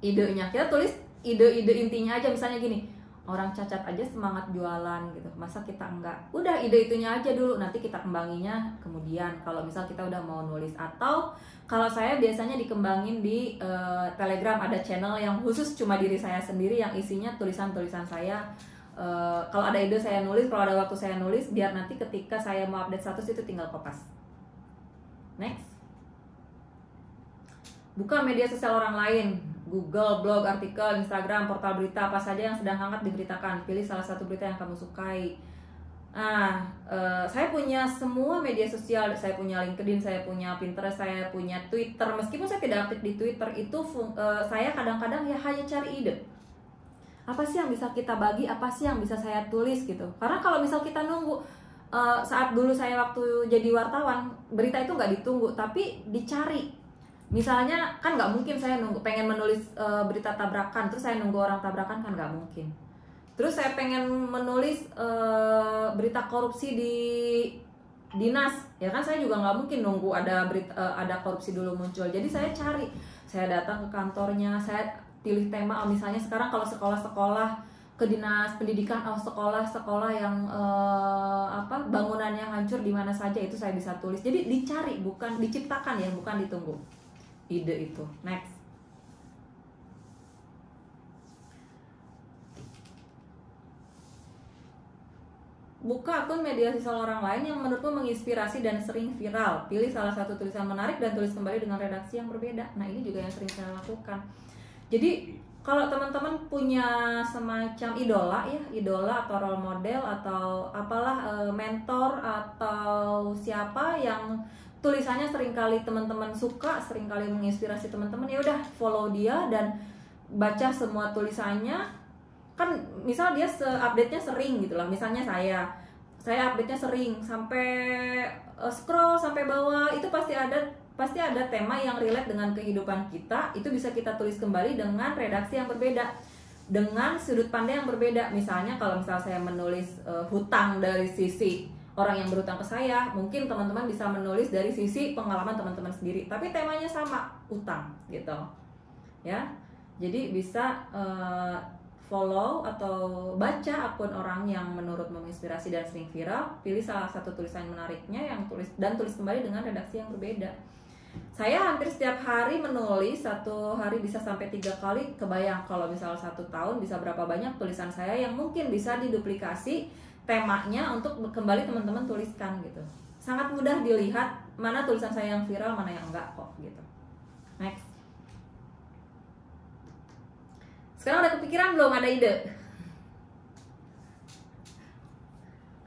idenya. Kita tulis ide-ide intinya aja, misalnya gini, orang cacat aja semangat jualan gitu, masa kita enggak? Udah, ide itunya aja dulu, nanti kita kembanginya kemudian kalau misal kita udah mau nulis. Atau kalau saya biasanya dikembangin di Telegram, ada channel yang khusus cuma diri saya sendiri yang isinya tulisan-tulisan saya. Kalau ada ide saya nulis, kalau ada waktu saya nulis, biar nanti ketika saya mau update status itu tinggal kopas. Next. Buka media sosial orang lain, Google, blog, artikel, Instagram, portal berita, apa saja yang sedang hangat diberitakan. Pilih salah satu berita yang kamu sukai. Nah, saya punya semua media sosial. Saya punya LinkedIn, saya punya Pinterest, saya punya Twitter. Meskipun saya tidak aktif di Twitter, itu saya kadang-kadang ya hanya cari ide. Apa sih yang bisa kita bagi, apa sih yang bisa saya tulis gitu. Karena kalau misal kita nunggu, saat dulu saya waktu jadi wartawan, berita itu nggak ditunggu, tapi dicari. Misalnya kan nggak mungkin saya nunggu pengen menulis berita tabrakan terus saya nunggu orang tabrakan, kan nggak mungkin. Terus saya pengen menulis berita korupsi di dinas, ya kan saya juga nggak mungkin nunggu ada korupsi dulu muncul. Jadi saya cari, saya datang ke kantornya, saya pilih tema. Misalnya sekarang kalau sekolah-sekolah ke dinas pendidikan, sekolah-sekolah yang bangunannya hancur di mana saja, itu saya bisa tulis. Jadi dicari, bukan diciptakan ya, bukan ditunggu ide itu. Next. Buka akun media sosial orang lain yang menurutmu menginspirasi dan sering viral. Pilih salah satu tulisan menarik dan tulis kembali dengan redaksi yang berbeda. Nah, ini juga yang sering saya lakukan. Jadi kalau teman-teman punya semacam idola atau role model atau apalah, mentor atau siapa yang tulisannya seringkali teman-teman suka, seringkali menginspirasi teman-teman, ya udah follow dia dan baca semua tulisannya. Kan misal dia update-nya sering gitu lah. Misalnya saya update-nya sering sampai scroll sampai bawah, itu pasti ada tema yang relate dengan kehidupan kita. Itu bisa kita tulis kembali dengan redaksi yang berbeda, dengan sudut pandang yang berbeda. Misalnya kalau saya menulis hutang dari sisi orang yang berhutang ke saya, mungkin teman-teman bisa menulis dari sisi pengalaman teman-teman sendiri, tapi temanya sama, utang gitu ya. Jadi bisa follow atau baca akun orang yang menurut menginspirasi dan sering viral. Pilih salah satu tulisan menariknya yang tulis kembali dengan redaksi yang berbeda. Saya hampir setiap hari menulis, satu hari bisa sampai 3 kali. Kebayang kalau misal 1 tahun bisa berapa banyak tulisan saya yang mungkin bisa diduplikasi temanya untuk kembali teman-teman tuliskan gitu. Sangat mudah dilihat mana tulisan saya yang viral, mana yang enggak kok gitu. Next. Sekarang udah kepikiran belum, ada ide?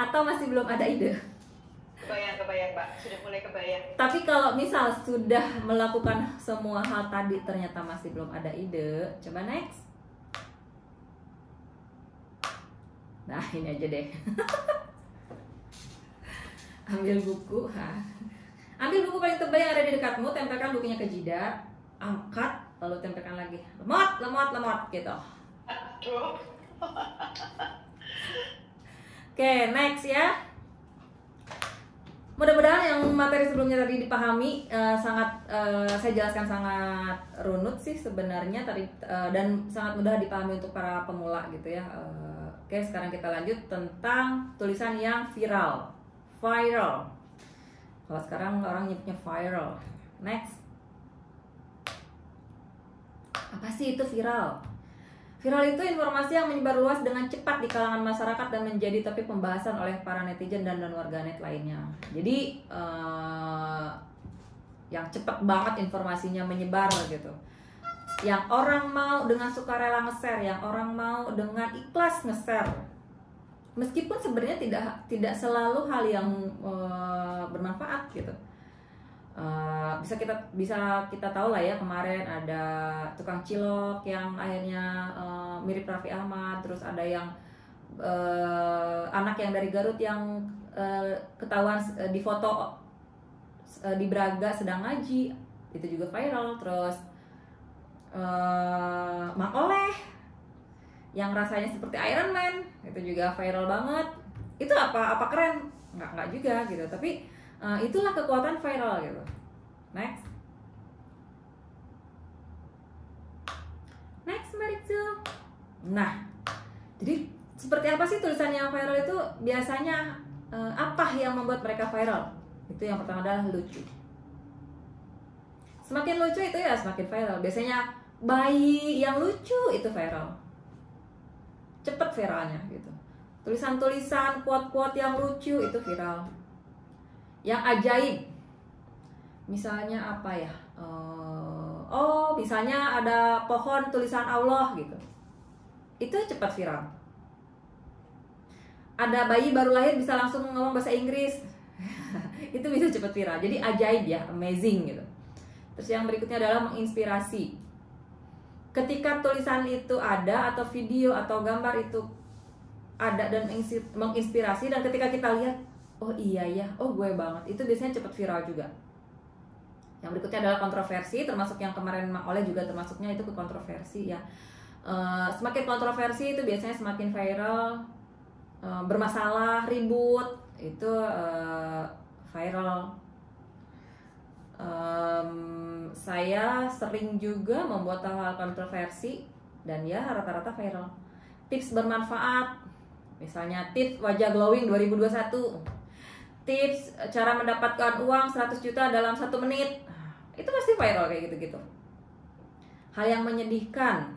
Atau masih belum ada ide? Kebayang Pak, sudah mulai kebayang. Tapi kalau misal sudah melakukan semua hal tadi ternyata masih belum ada ide, coba next. Nah, ini aja deh. Ambil buku, ambil buku paling tebal yang ada di dekatmu, tempelkan bukunya ke jidat, angkat, lalu tempelkan lagi. Lemot gitu. Aduh. Oke, next ya. Mudah-mudahan yang materi sebelumnya tadi dipahami, saya jelaskan sangat runut sih sebenarnya tadi, dan sangat mudah dipahami untuk para pemula gitu ya. Oke, sekarang kita lanjut tentang tulisan yang viral. Kalau sekarang orang nyebutnya viral. Next. Apa sih itu viral? Viral itu informasi yang menyebar luas dengan cepat di kalangan masyarakat dan menjadi topik pembahasan oleh para netizen dan warganet lainnya. Jadi yang cepat banget informasinya menyebar gitu. Yang orang mau dengan sukarela nge-share, yang orang mau dengan ikhlas nge-share. Meskipun sebenarnya tidak selalu hal yang bermanfaat gitu. Bisa kita tahu lah ya, kemarin ada tukang cilok yang akhirnya mirip Raffi Ahmad, terus ada yang anak yang dari Garut yang ketahuan di foto di Braga sedang ngaji, itu juga viral. Terus Mang Oleh yang rasanya seperti Iron Man, itu juga viral banget. Itu apa keren? Enggak juga gitu, tapi itulah kekuatan viral gitu. Next Mbak Rizal. Nah, jadi seperti apa sih tulisan yang viral itu? Biasanya apa yang membuat mereka viral? Itu yang pertama adalah lucu. Semakin lucu itu ya semakin viral. Biasanya bayi yang lucu itu viral, cepet viralnya gitu. Tulisan-tulisan, quote-quote yang lucu itu viral. Yang ajaib, misalnya apa ya? Misalnya ada pohon tulisan Allah gitu, itu cepat viral. Ada bayi baru lahir bisa langsung ngomong bahasa Inggris, itu bisa cepat viral. Jadi ajaib ya, amazing gitu. Terus yang berikutnya adalah menginspirasi. Ketika tulisan itu ada, atau video atau gambar itu ada dan menginspirasi, dan ketika kita lihat, oh iya ya, oh gue banget, itu biasanya cepat viral juga. Yang berikutnya adalah kontroversi, termasuk yang kemarin Mak Oleh juga termasuknya itu ke kontroversi ya. Semakin kontroversi itu biasanya semakin viral. Bermasalah, ribut, itu viral. Saya sering juga membuat hal-hal kontroversi dan ya rata-rata viral. Tips bermanfaat, misalnya tips wajah glowing 2021, tips cara mendapatkan uang 100 juta dalam 1 menit, itu pasti viral kayak gitu-gitu. Hal yang menyedihkan,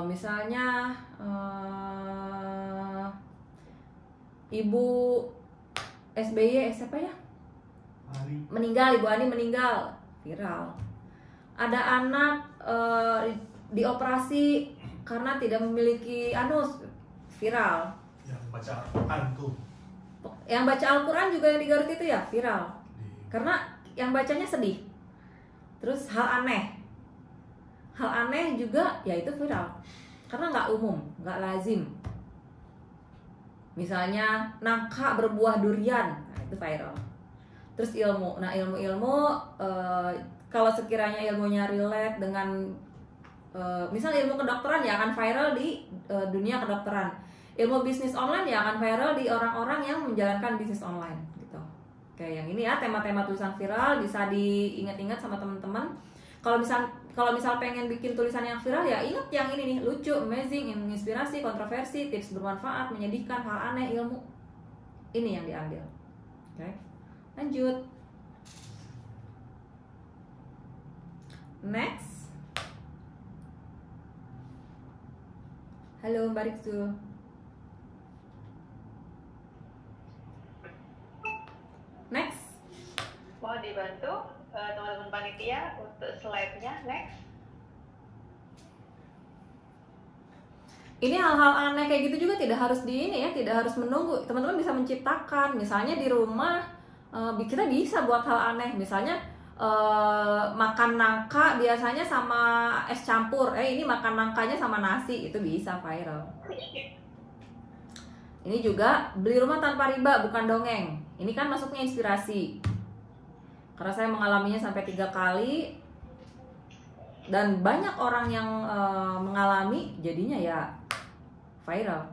misalnya Ibu SBY, siapa ya? Meninggal, Ibu Ani meninggal, viral. Ada anak dioperasi karena tidak memiliki anus, viral. Yang baca Al-Quran tuh. Yang baca Al-Quran juga yang di Garut itu ya viral. Karena yang bacanya sedih. Terus hal aneh juga ya itu viral. Karena nggak umum, nggak lazim. Misalnya nangka berbuah durian, nah itu viral. Terus ilmu, nah ilmu kalau sekiranya ilmunya relate dengan misalnya ilmu kedokteran ya akan viral di dunia kedokteran. Ilmu bisnis online ya akan viral di orang-orang yang menjalankan bisnis online gitu. Kayak yang ini ya, tema-tema tulisan viral bisa diingat-ingat sama teman-teman. Kalau misal pengen bikin tulisan yang viral ya ingat yang ini nih, lucu, amazing, menginspirasi, kontroversi, tips bermanfaat, menyedihkan, hal aneh, ilmu. Ini yang diambil. Oke. Lanjut. Next. Halo Mbak Riksu. Next. Mohon dibantu teman-teman panitia untuk slide-nya. Next. Ini hal-hal aneh kayak gitu juga tidak harus tidak harus menunggu. Teman-teman bisa menciptakan. Misalnya di rumah kita bisa buat hal aneh. Misalnya makan nangka biasanya sama es campur. Ini makan nangkanya sama nasi, itu bisa viral. Ini juga beli rumah tanpa riba bukan dongeng. Ini kan masuknya inspirasi. Karena saya mengalaminya sampai 3 kali dan banyak orang yang mengalami, jadinya ya viral.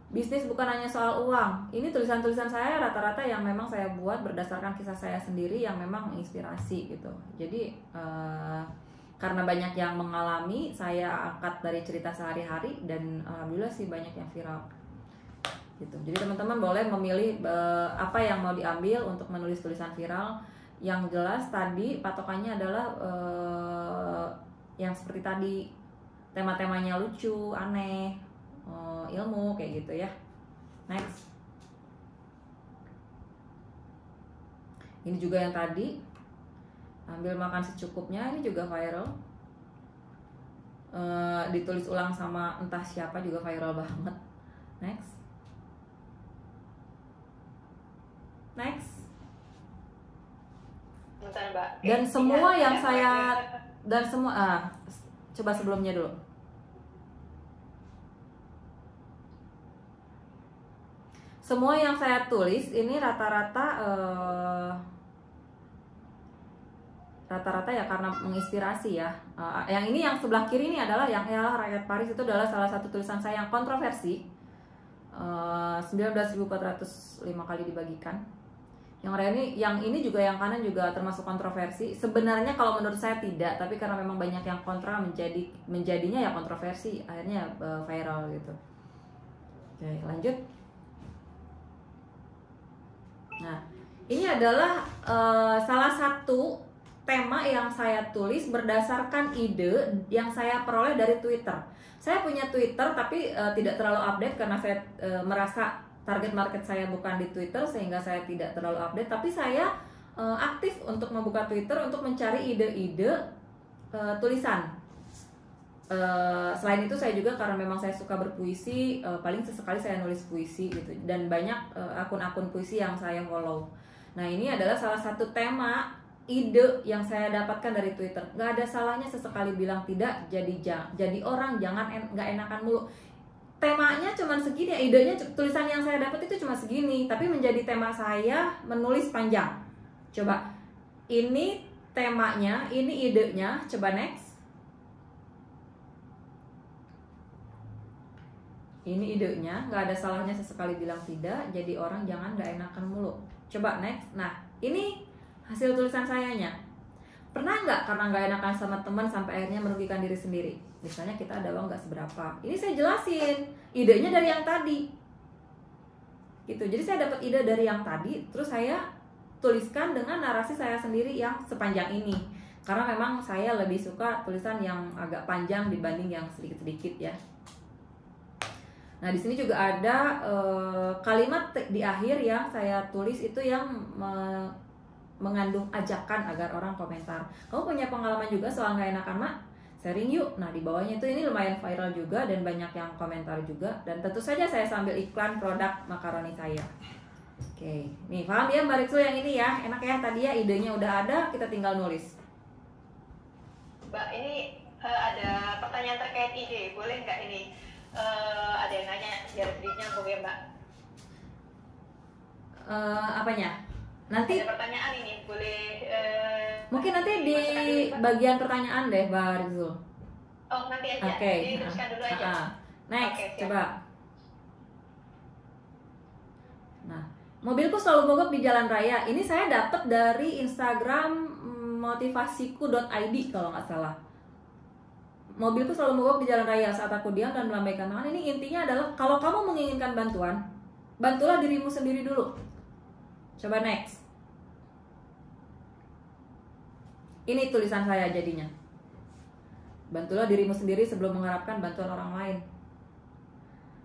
Bisnis bukan hanya soal uang. Ini tulisan-tulisan saya rata-rata yang memang saya buat berdasarkan kisah saya sendiri yang memang menginspirasi gitu. Jadi karena banyak yang mengalami, saya angkat dari cerita sehari-hari dan alhamdulillah sih banyak yang viral gitu. Jadi teman-teman boleh memilih apa yang mau diambil untuk menulis tulisan viral. Yang jelas tadi patokannya adalah yang seperti tadi, tema-temanya lucu, aneh, ilmu kayak gitu ya. Next. Ini juga yang tadi, ambil makan secukupnya, ini juga viral. Ditulis ulang sama entah siapa juga viral banget. Next. Next. Bentar, Mbak. Dan semua yang saya coba sebelumnya dulu. Semua yang saya tulis ini rata-rata ya karena menginspirasi ya. Yang ini yang sebelah kiri ini adalah yang Rakyat Paris, itu adalah salah satu tulisan saya yang kontroversi. 19.405 kali dibagikan. Yang ini juga yang kanan juga termasuk kontroversi. Sebenarnya kalau menurut saya tidak, tapi karena memang banyak yang kontra menjadinya ya kontroversi, akhirnya viral gitu. Oke, lanjut. Nah, ini adalah salah satu tema yang saya tulis berdasarkan ide yang saya peroleh dari Twitter. Saya punya Twitter tapi tidak terlalu update karena saya merasa target market saya bukan di Twitter, sehingga saya tidak terlalu update. Tapi saya aktif untuk membuka Twitter untuk mencari ide-ide tulisan. Selain itu saya juga karena memang saya suka berpuisi, paling sesekali saya nulis puisi gitu. Dan banyak akun-akun puisi yang saya follow. Nah, ini adalah salah satu tema ide yang saya dapatkan dari Twitter. Nggak ada salahnya sesekali bilang tidak, jadi orang jangan nggak enakan mulu. Temanya cuma segini, idenya, tulisan yang saya dapat itu cuma segini, tapi menjadi tema saya menulis panjang. Coba, ini temanya, ini idenya, coba next. Ini idenya, nggak ada salahnya sesekali bilang tidak, jadi orang jangan nggak enakan mulu. Coba next. Nah, ini hasil tulisan sayanya. Pernah nggak karena nggak enakan sama teman sampai akhirnya merugikan diri sendiri? Misalnya kita ada uang nggak seberapa. Ini saya jelasin, idenya dari yang tadi. Gitu. Jadi saya dapat ide dari yang tadi, terus saya tuliskan dengan narasi saya sendiri yang sepanjang ini. Karena memang saya lebih suka tulisan yang agak panjang dibanding yang sedikit-sedikit ya. Nah, di sini juga ada kalimat di akhir yang saya tulis itu yang mengandung ajakan agar orang komentar. Kamu punya pengalaman juga soal nggak enakan, Mak? Sharing yuk. Nah, di bawahnya itu ini lumayan viral juga dan banyak yang komentar juga. Dan tentu saja saya sambil iklan produk makaroni saya. Oke, nih paham ya Mbak Ritsu yang ini ya? Enak ya, tadi ya idenya udah ada, kita tinggal nulis. Mbak, ini ada pertanyaan terkait ide, boleh nggak ini? Ada yang nanya biar sedikit nyambung ya Mbak. Apanya? Nanti ada pertanyaan ini, boleh mungkin nanti di bagian pertanyaan deh Mbak Rizul. Oh, nanti aja. Oke. Diteruskan dulu aja. Next, Oke, coba. Nah, mobilku selalu mogok di jalan raya. Ini saya dapat dari Instagram motivasiku.id kalau nggak salah. Mobilku selalu mogok di jalan raya saat aku diam dan melambaikan tangan. Ini intinya adalah kalau kamu menginginkan bantuan, bantulah dirimu sendiri dulu. Coba next. Ini tulisan saya jadinya. Bantulah dirimu sendiri sebelum mengharapkan bantuan orang lain.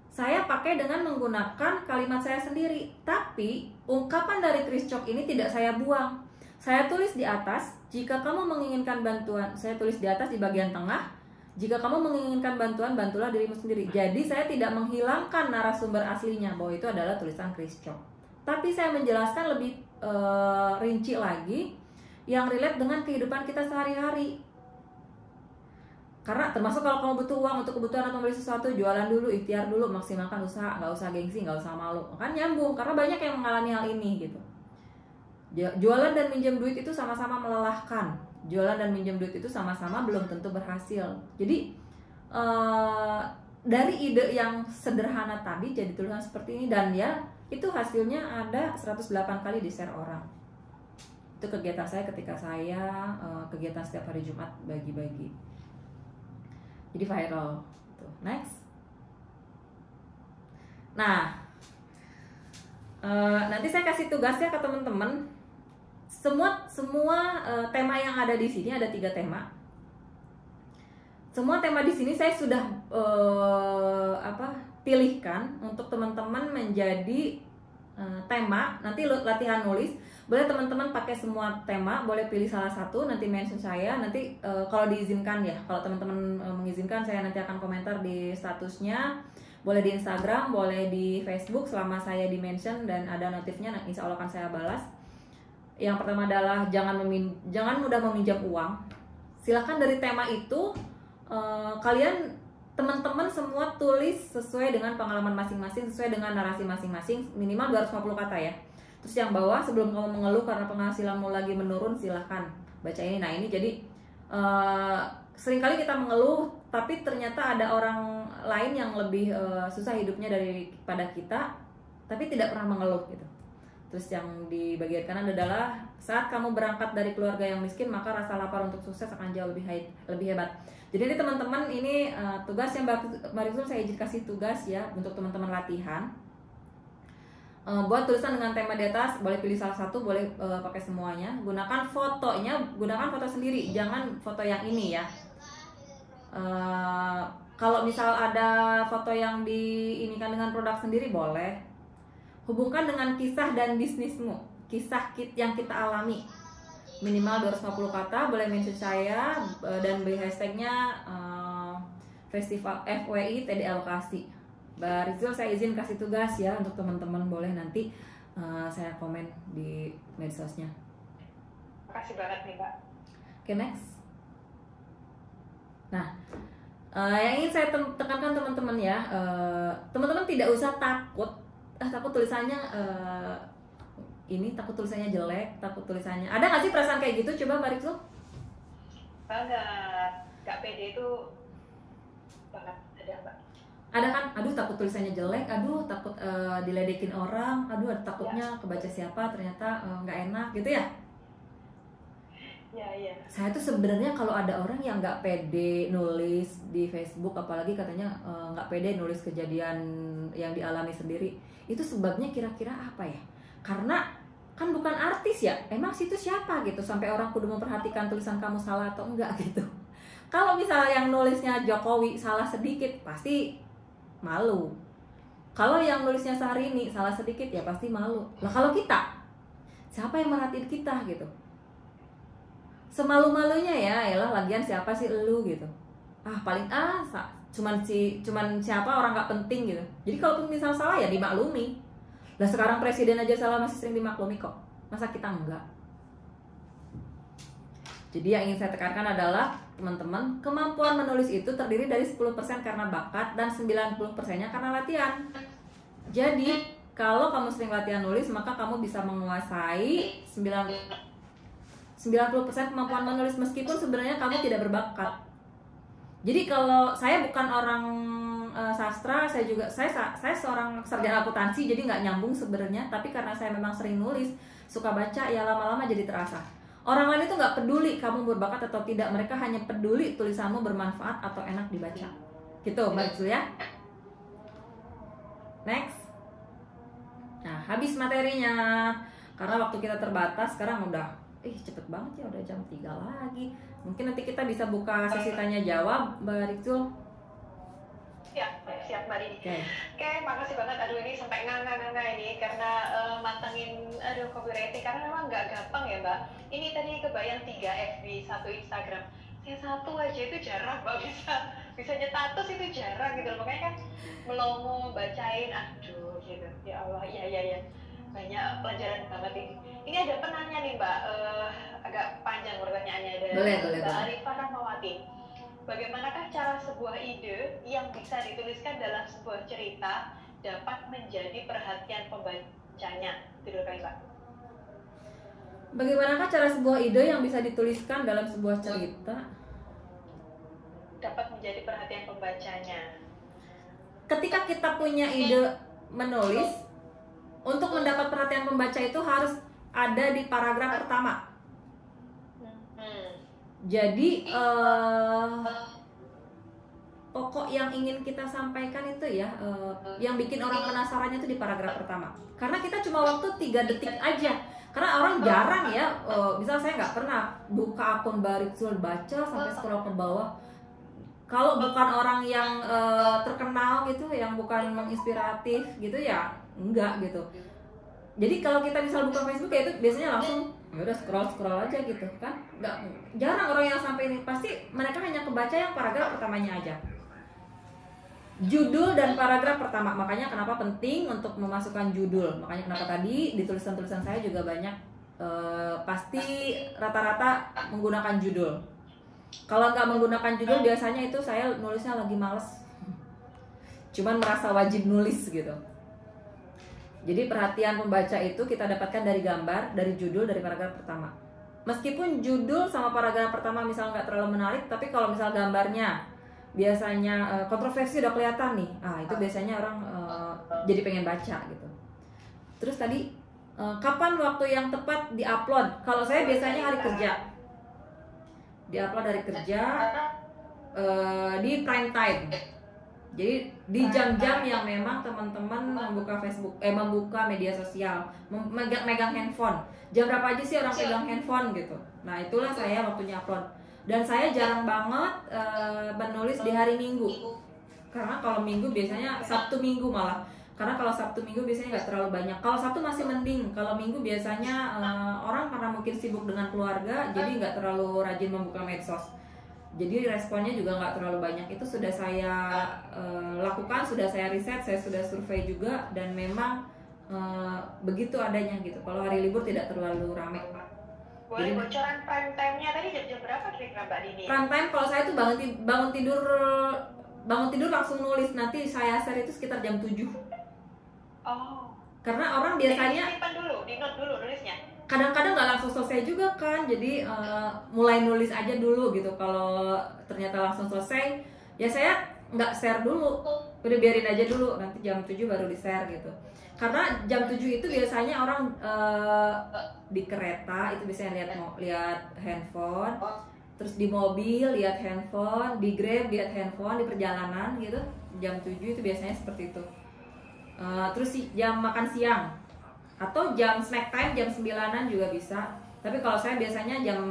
Saya pakai dengan menggunakan kalimat saya sendiri, tapi ungkapan dari Chris Chalk ini tidak saya buang. Saya tulis di atas, jika kamu menginginkan bantuan, saya tulis di atas di bagian tengah, jika kamu menginginkan bantuan, bantulah dirimu sendiri. Jadi saya tidak menghilangkan narasumber aslinya bahwa itu adalah tulisan Chris Chalk. Tapi saya menjelaskan lebih rinci lagi yang relate dengan kehidupan kita sehari-hari. Karena termasuk kalau kamu butuh uang untuk kebutuhan atau membeli sesuatu, jualan dulu, ikhtiar dulu, maksimalkan usaha, nggak usah gengsi, nggak usah malu. Kan nyambung, karena banyak yang mengalami hal ini gitu. Jualan dan minjem duit itu sama-sama melelahkan. Jualan dan minjem duit itu sama-sama belum tentu berhasil. Jadi dari ide yang sederhana tadi jadi tulisan seperti ini, dan ya itu hasilnya ada 108 kali di share orang. Itu kegiatan saya ketika saya kegiatan setiap hari Jumat bagi-bagi. Jadi viral. Tuh, next. Nah, nanti saya kasih tugasnya ke teman-teman. Semua tema yang ada di sini ada 3 tema. Semua tema di sini saya sudah pilihkan untuk teman-teman menjadi tema. Nanti latihan nulis. Boleh teman-teman pakai semua tema, boleh pilih salah satu, nanti mention saya. Nanti kalau diizinkan ya, kalau teman-teman mengizinkan, saya nanti akan komentar di statusnya. Boleh di Instagram, boleh di Facebook selama saya di mention dan ada notifnya, insya Allah akan saya balas. Yang pertama adalah jangan mudah meminjam uang. Silakan dari tema itu kalian teman-teman semua tulis sesuai dengan pengalaman masing-masing, sesuai dengan narasi masing-masing, minimal 250 kata ya. Terus yang bawah, sebelum kamu mengeluh karena penghasilanmu lagi menurun, silahkan baca ini. Nah ini jadi seringkali kita mengeluh, tapi ternyata ada orang lain yang lebih susah hidupnya daripada kita, tapi tidak pernah mengeluh gitu. Terus yang di bagian kanan adalah saat kamu berangkat dari keluarga yang miskin, maka rasa lapar untuk sukses akan jauh lebih hebat. Jadi ini teman-teman, ini tugas yang Mbak Rizul saya izin kasih tugas ya untuk teman-teman latihan. Buat tulisan dengan tema di atas, boleh pilih salah satu, boleh pakai semuanya. Gunakan fotonya, gunakan foto sendiri, jangan foto yang ini ya. Kalau misal ada foto yang diinikan dengan produk sendiri boleh. Hubungkan dengan kisah dan bisnismu, kisah yang kita alami. Minimal 250 kata, boleh mention saya dan beri hashtagnya Festival FWI TDA Lokasi. Mbak Rizul saya izin kasih tugas ya untuk teman-teman, boleh nanti saya komen di medsosnya. Makasih banget nih Mbak. Oke, next. Nah, yang ingin saya tekankan teman-teman ya, teman-teman tidak usah takut tulisannya ini, takut tulisannya jelek, takut tulisannya. Ada nggak sih perasaan kayak gitu? Coba Mbak Rizul. Banget, nggak pede itu banget ada Mbak. Ada kan, aduh takut tulisannya jelek, aduh takut diledekin orang, aduh takutnya kebaca siapa, ternyata nggak enak gitu ya. Iya. Saya tuh sebenarnya kalau ada orang yang nggak pede nulis di Facebook, apalagi katanya nggak pede nulis kejadian yang dialami sendiri, itu sebabnya kira-kira apa ya? Karena kan bukan artis ya, emang situ siapa gitu sampai orang kudu memperhatikan tulisan kamu salah atau enggak gitu. Kalau misalnya yang nulisnya Jokowi salah sedikit pasti malu. Kalau yang nulisnya Syahrini salah sedikit ya pasti malu. Lah kalau kita, siapa yang merhatiin kita gitu? Semalu-malunya ya, elah lagian siapa sih elu gitu. Paling cuman siapa orang nggak penting gitu. Jadi kalau misal salah ya dimaklumi. Lah sekarang presiden aja salah masih sering dimaklumi kok. Masa kita enggak? Jadi yang ingin saya tekankan adalah teman-teman, kemampuan menulis itu terdiri dari 10% karena bakat dan 90%-nya karena latihan. Jadi, kalau kamu sering latihan nulis, maka kamu bisa menguasai 90% kemampuan menulis meskipun sebenarnya kamu tidak berbakat. Jadi kalau saya bukan orang sastra, saya seorang sarjana akuntansi, jadi nggak nyambung sebenarnya. Tapi karena saya memang sering nulis, suka baca, ya lama-lama jadi terasa. Orang lain itu nggak peduli kamu berbakat atau tidak, mereka hanya peduli tulisanmu bermanfaat atau enak dibaca. Gitu, Mbak Rizul ya. Next. Nah, habis materinya. Karena waktu kita terbatas, sekarang udah cepet banget ya, udah jam 3 lagi. Mungkin nanti kita bisa buka sesi tanya jawab, Mbak Rizul. Siap Mbak Dini. Oke, makasih banget. Aduh ini sampai nganga ini karena mantengin copywriting karena memang nggak gampang ya Mbak. Ini tadi kebayang 3 FB, 1 Instagram. Yang satu aja itu jarang Mbak, bisa nyetatus itu jarang gitu. Makanya kan melongo bacain, aduh gitu. Ya Allah, iya. Banyak pelajaran banget ini. Ini ada penanya nih Mbak, agak panjang pertanyaannya dari Mbak Arifah Rahmawati. bagaimanakah cara sebuah ide yang bisa dituliskan dalam sebuah cerita dapat menjadi perhatian pembacanya? Itu dulu kali, Mbak. Bagaimanakah cara sebuah ide yang bisa dituliskan dalam sebuah cerita dapat menjadi perhatian pembacanya? Ketika kita punya ide menulis, untuk mendapat perhatian pembaca itu harus ada di paragraf pertama. Jadi pokok yang ingin kita sampaikan itu ya, yang bikin orang penasarannya itu di paragraf pertama. Karena kita cuma waktu 3 detik aja. Karena orang jarang ya, misal saya nggak pernah buka akun Baritsul baca sampai scroll ke bawah. Kalau bukan orang yang terkenal gitu, yang bukan menginspiratif gitu ya, enggak gitu. Jadi kalau kita misal buka Facebook ya itu biasanya langsung ya udah scroll aja gitu kan. Nggak, jarang orang yang sampai ini, pasti mereka hanya kebaca yang paragraf pertamanya aja. Judul dan paragraf pertama, makanya kenapa penting untuk memasukkan judul. Makanya kenapa tadi di tulisan-tulisan saya juga banyak pasti rata-rata menggunakan judul. Kalau nggak menggunakan judul biasanya itu saya nulisnya lagi males, cuman merasa wajib nulis gitu. Jadi perhatian pembaca itu kita dapatkan dari gambar, dari judul, dari paragraf pertama. Meskipun judul sama paragraf pertama misal nggak terlalu menarik, tapi kalau misal gambarnya biasanya kontroversi udah kelihatan nih, itu biasanya orang jadi pengen baca gitu. Terus tadi kapan waktu yang tepat diupload? Kalau saya biasanya hari kerja, diupload dari kerja di prime time. Jadi di jam-jam yang memang teman-teman membuka Facebook, membuka media sosial, megang handphone. Jam berapa aja sih orang pegang handphone gitu. Nah itulah saya waktunya upload. Dan saya jarang banget menulis di hari Minggu. Karena kalau Minggu biasanya Sabtu Minggu malah. Karena kalau Sabtu Minggu biasanya nggak terlalu banyak. Kalau Sabtu masih mending. Kalau Minggu biasanya orang karena mungkin sibuk dengan keluarga, jadi nggak terlalu rajin membuka medsos. Jadi responnya juga nggak terlalu banyak. Itu sudah saya lakukan, sudah saya riset, saya sudah survei juga, dan memang begitu adanya gitu. Kalau hari libur tidak terlalu ramai. Boleh bocoran prime time-nya tadi jam berapa kira-kira Mbak Dini? Prime time kalau saya tuh bangun tidur langsung nulis. Nanti saya share itu sekitar jam 7. Oh. Karena orang biasanya simpan dulu, di note dulu nulisnya. Kadang-kadang nggak langsung selesai juga kan, jadi mulai nulis aja dulu gitu. Kalau ternyata langsung selesai, ya saya nggak share dulu, udah biarin aja dulu, nanti jam 7 baru di share gitu. Karena jam 7 itu biasanya orang di kereta itu biasanya lihat handphone, terus di mobil lihat handphone, di Grab lihat handphone, di perjalanan gitu. Jam 7 itu biasanya seperti itu. Terus jam makan siang atau jam snack time jam 9-an juga bisa. Tapi kalau saya biasanya jam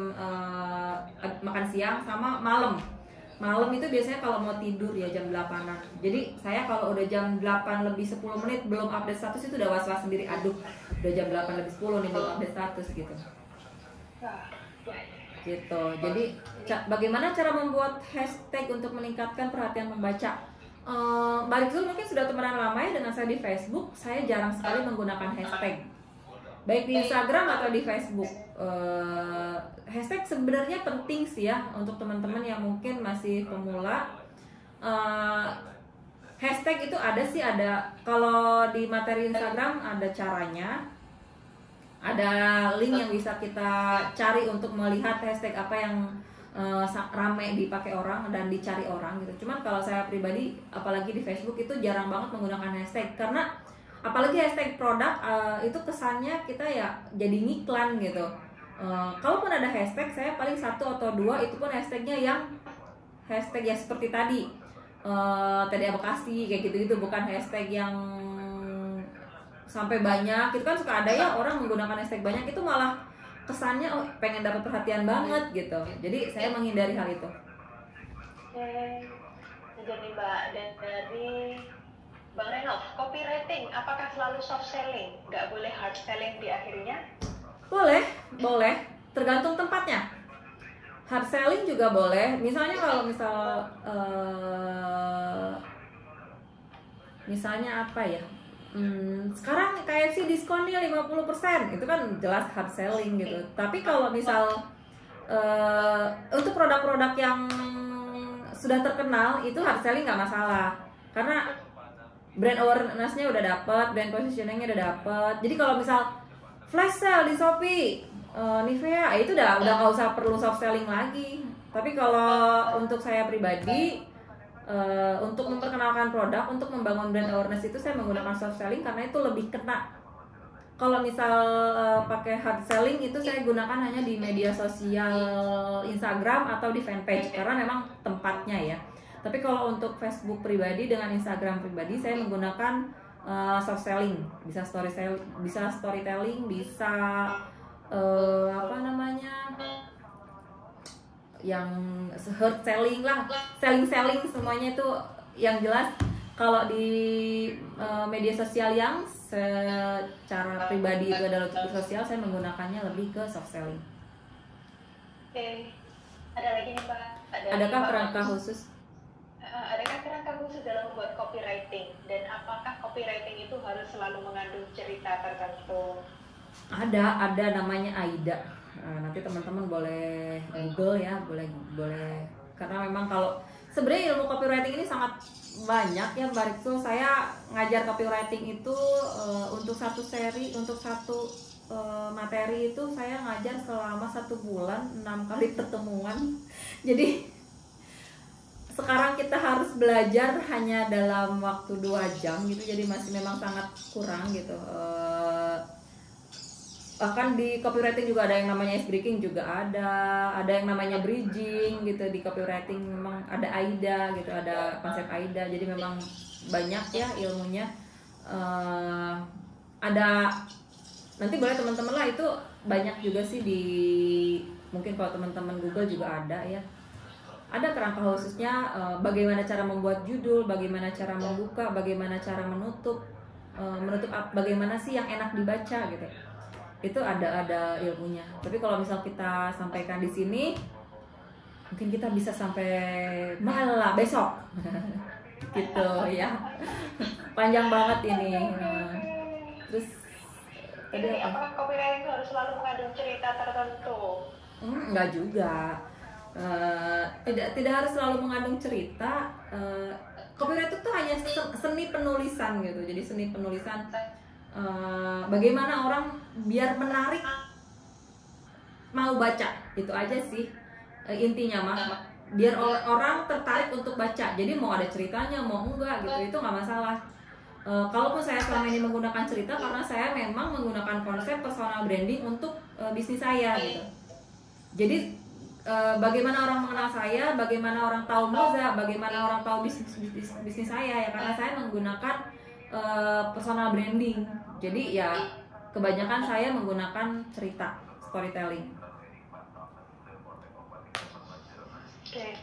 makan siang sama malam. Malam itu biasanya kalau mau tidur ya jam 8-an. Jadi saya kalau udah jam 8 lebih 10 menit belum update status itu udah was-was sendiri. Aduh, udah jam 8 lebih 10 nih belum update status gitu. Gitu. Jadi bagaimana cara membuat hashtag untuk meningkatkan perhatian pembaca? Mbak Rizul mungkin sudah temenan lama ya dengan saya di Facebook. Saya jarang sekali menggunakan hashtag, baik di Instagram atau di Facebook. Hashtag sebenarnya penting sih ya untuk teman-teman yang mungkin masih pemula. Hashtag itu ada kalau di materi Instagram ada caranya, ada link yang bisa kita cari untuk melihat hashtag apa yang rame dipakai orang dan dicari orang gitu. Cuman kalau saya pribadi, apalagi di Facebook itu jarang banget menggunakan hashtag, karena apalagi hashtag produk itu kesannya kita ya jadi ngiklan gitu. Kalaupun ada hashtag, saya paling 1 atau 2, itu pun hashtagnya yang hashtag ya seperti tadi TDA Bekasi kayak gitu-gitu, bukan hashtag yang sampai banyak. Itu kan suka ada ya orang menggunakan hashtag banyak, itu malah kesannya pengen dapat perhatian banget gitu. Jadi saya menghindari hal itu. Jadi Mbak, dan dari Bang Renov, copywriting apakah selalu soft selling? Nggak boleh hard selling di akhirnya? Boleh, tergantung tempatnya. Hard selling juga boleh. Misalnya kalau misalnya apa ya? Sekarang KFC diskon nih 50%, itu kan jelas hard selling gitu. Tapi kalau misal untuk produk-produk yang sudah terkenal itu hard selling nggak masalah, karena brand awareness-nya udah dapet, brand positioning-nya udah dapet. Jadi kalau misal flash sale di Shopee, Nivea, itu udah nggak usah perlu soft selling lagi. Tapi kalau untuk saya pribadi, untuk memperkenalkan produk, untuk membangun brand awareness itu saya menggunakan soft selling karena itu lebih kena. Kalau misal pakai hard selling itu saya gunakan hanya di media sosial Instagram atau di fanpage karena memang tempatnya ya. Tapi kalau untuk Facebook pribadi dengan Instagram pribadi saya menggunakan soft selling, bisa storytelling, bisa apa namanya, yang hard selling lah, selling semuanya itu yang jelas. Kalau di media sosial yang secara pribadi itu adalah untuk sosial, saya menggunakannya lebih ke soft selling. Oke, ada lagi nih Mbak. Adakah kerangka khusus? Adakah kerangka khusus dalam membuat copywriting, dan apakah copywriting itu harus selalu mengandung cerita tertentu? Ada namanya AIDA. Nanti teman-teman boleh Google ya, boleh karena memang kalau sebenarnya ilmu copywriting ini sangat banyak ya Mbak Rizul. Saya ngajar copywriting itu untuk satu seri, untuk satu materi itu saya ngajar selama 1 bulan 6 kali pertemuan. Jadi sekarang kita harus belajar hanya dalam waktu 2 jam gitu, jadi masih memang sangat kurang gitu. Bahkan di copywriting juga ada yang namanya ice breaking, juga ada yang namanya bridging gitu di copywriting. Memang ada AIDA gitu, ada konsep AIDA, jadi memang banyak ya ilmunya. Ada, nanti boleh teman-teman lah, itu banyak juga sih di, mungkin kalau teman-teman Google juga ada ya. Ada kerangka khususnya, bagaimana cara membuat judul, bagaimana cara membuka, bagaimana cara menutup, bagaimana sih yang enak dibaca gitu. Itu ada ilmunya. Tapi kalau misal kita sampaikan di sini, mungkin kita bisa sampai malah besok, gitu ya. Panjang banget ini. Terus ini apakah copywriting itu harus selalu mengandung cerita tertentu? Enggak juga. Tidak harus selalu mengandung cerita. Copywriting itu hanya seni penulisan gitu. Jadi seni penulisan, bagaimana orang biar menarik mau baca, itu aja sih intinya mah. Biar orang tertarik untuk baca. Jadi mau ada ceritanya mau enggak gitu, itu nggak masalah. Kalaupun saya selama ini menggunakan cerita karena saya memang menggunakan konsep personal branding untuk bisnis saya gitu. Jadi bagaimana orang mengenal saya, bagaimana orang tahu Moza, bagaimana orang tahu bisnis saya ya, karena saya menggunakan personal branding. Jadi ya kebanyakan saya menggunakan cerita, storytelling. Oke.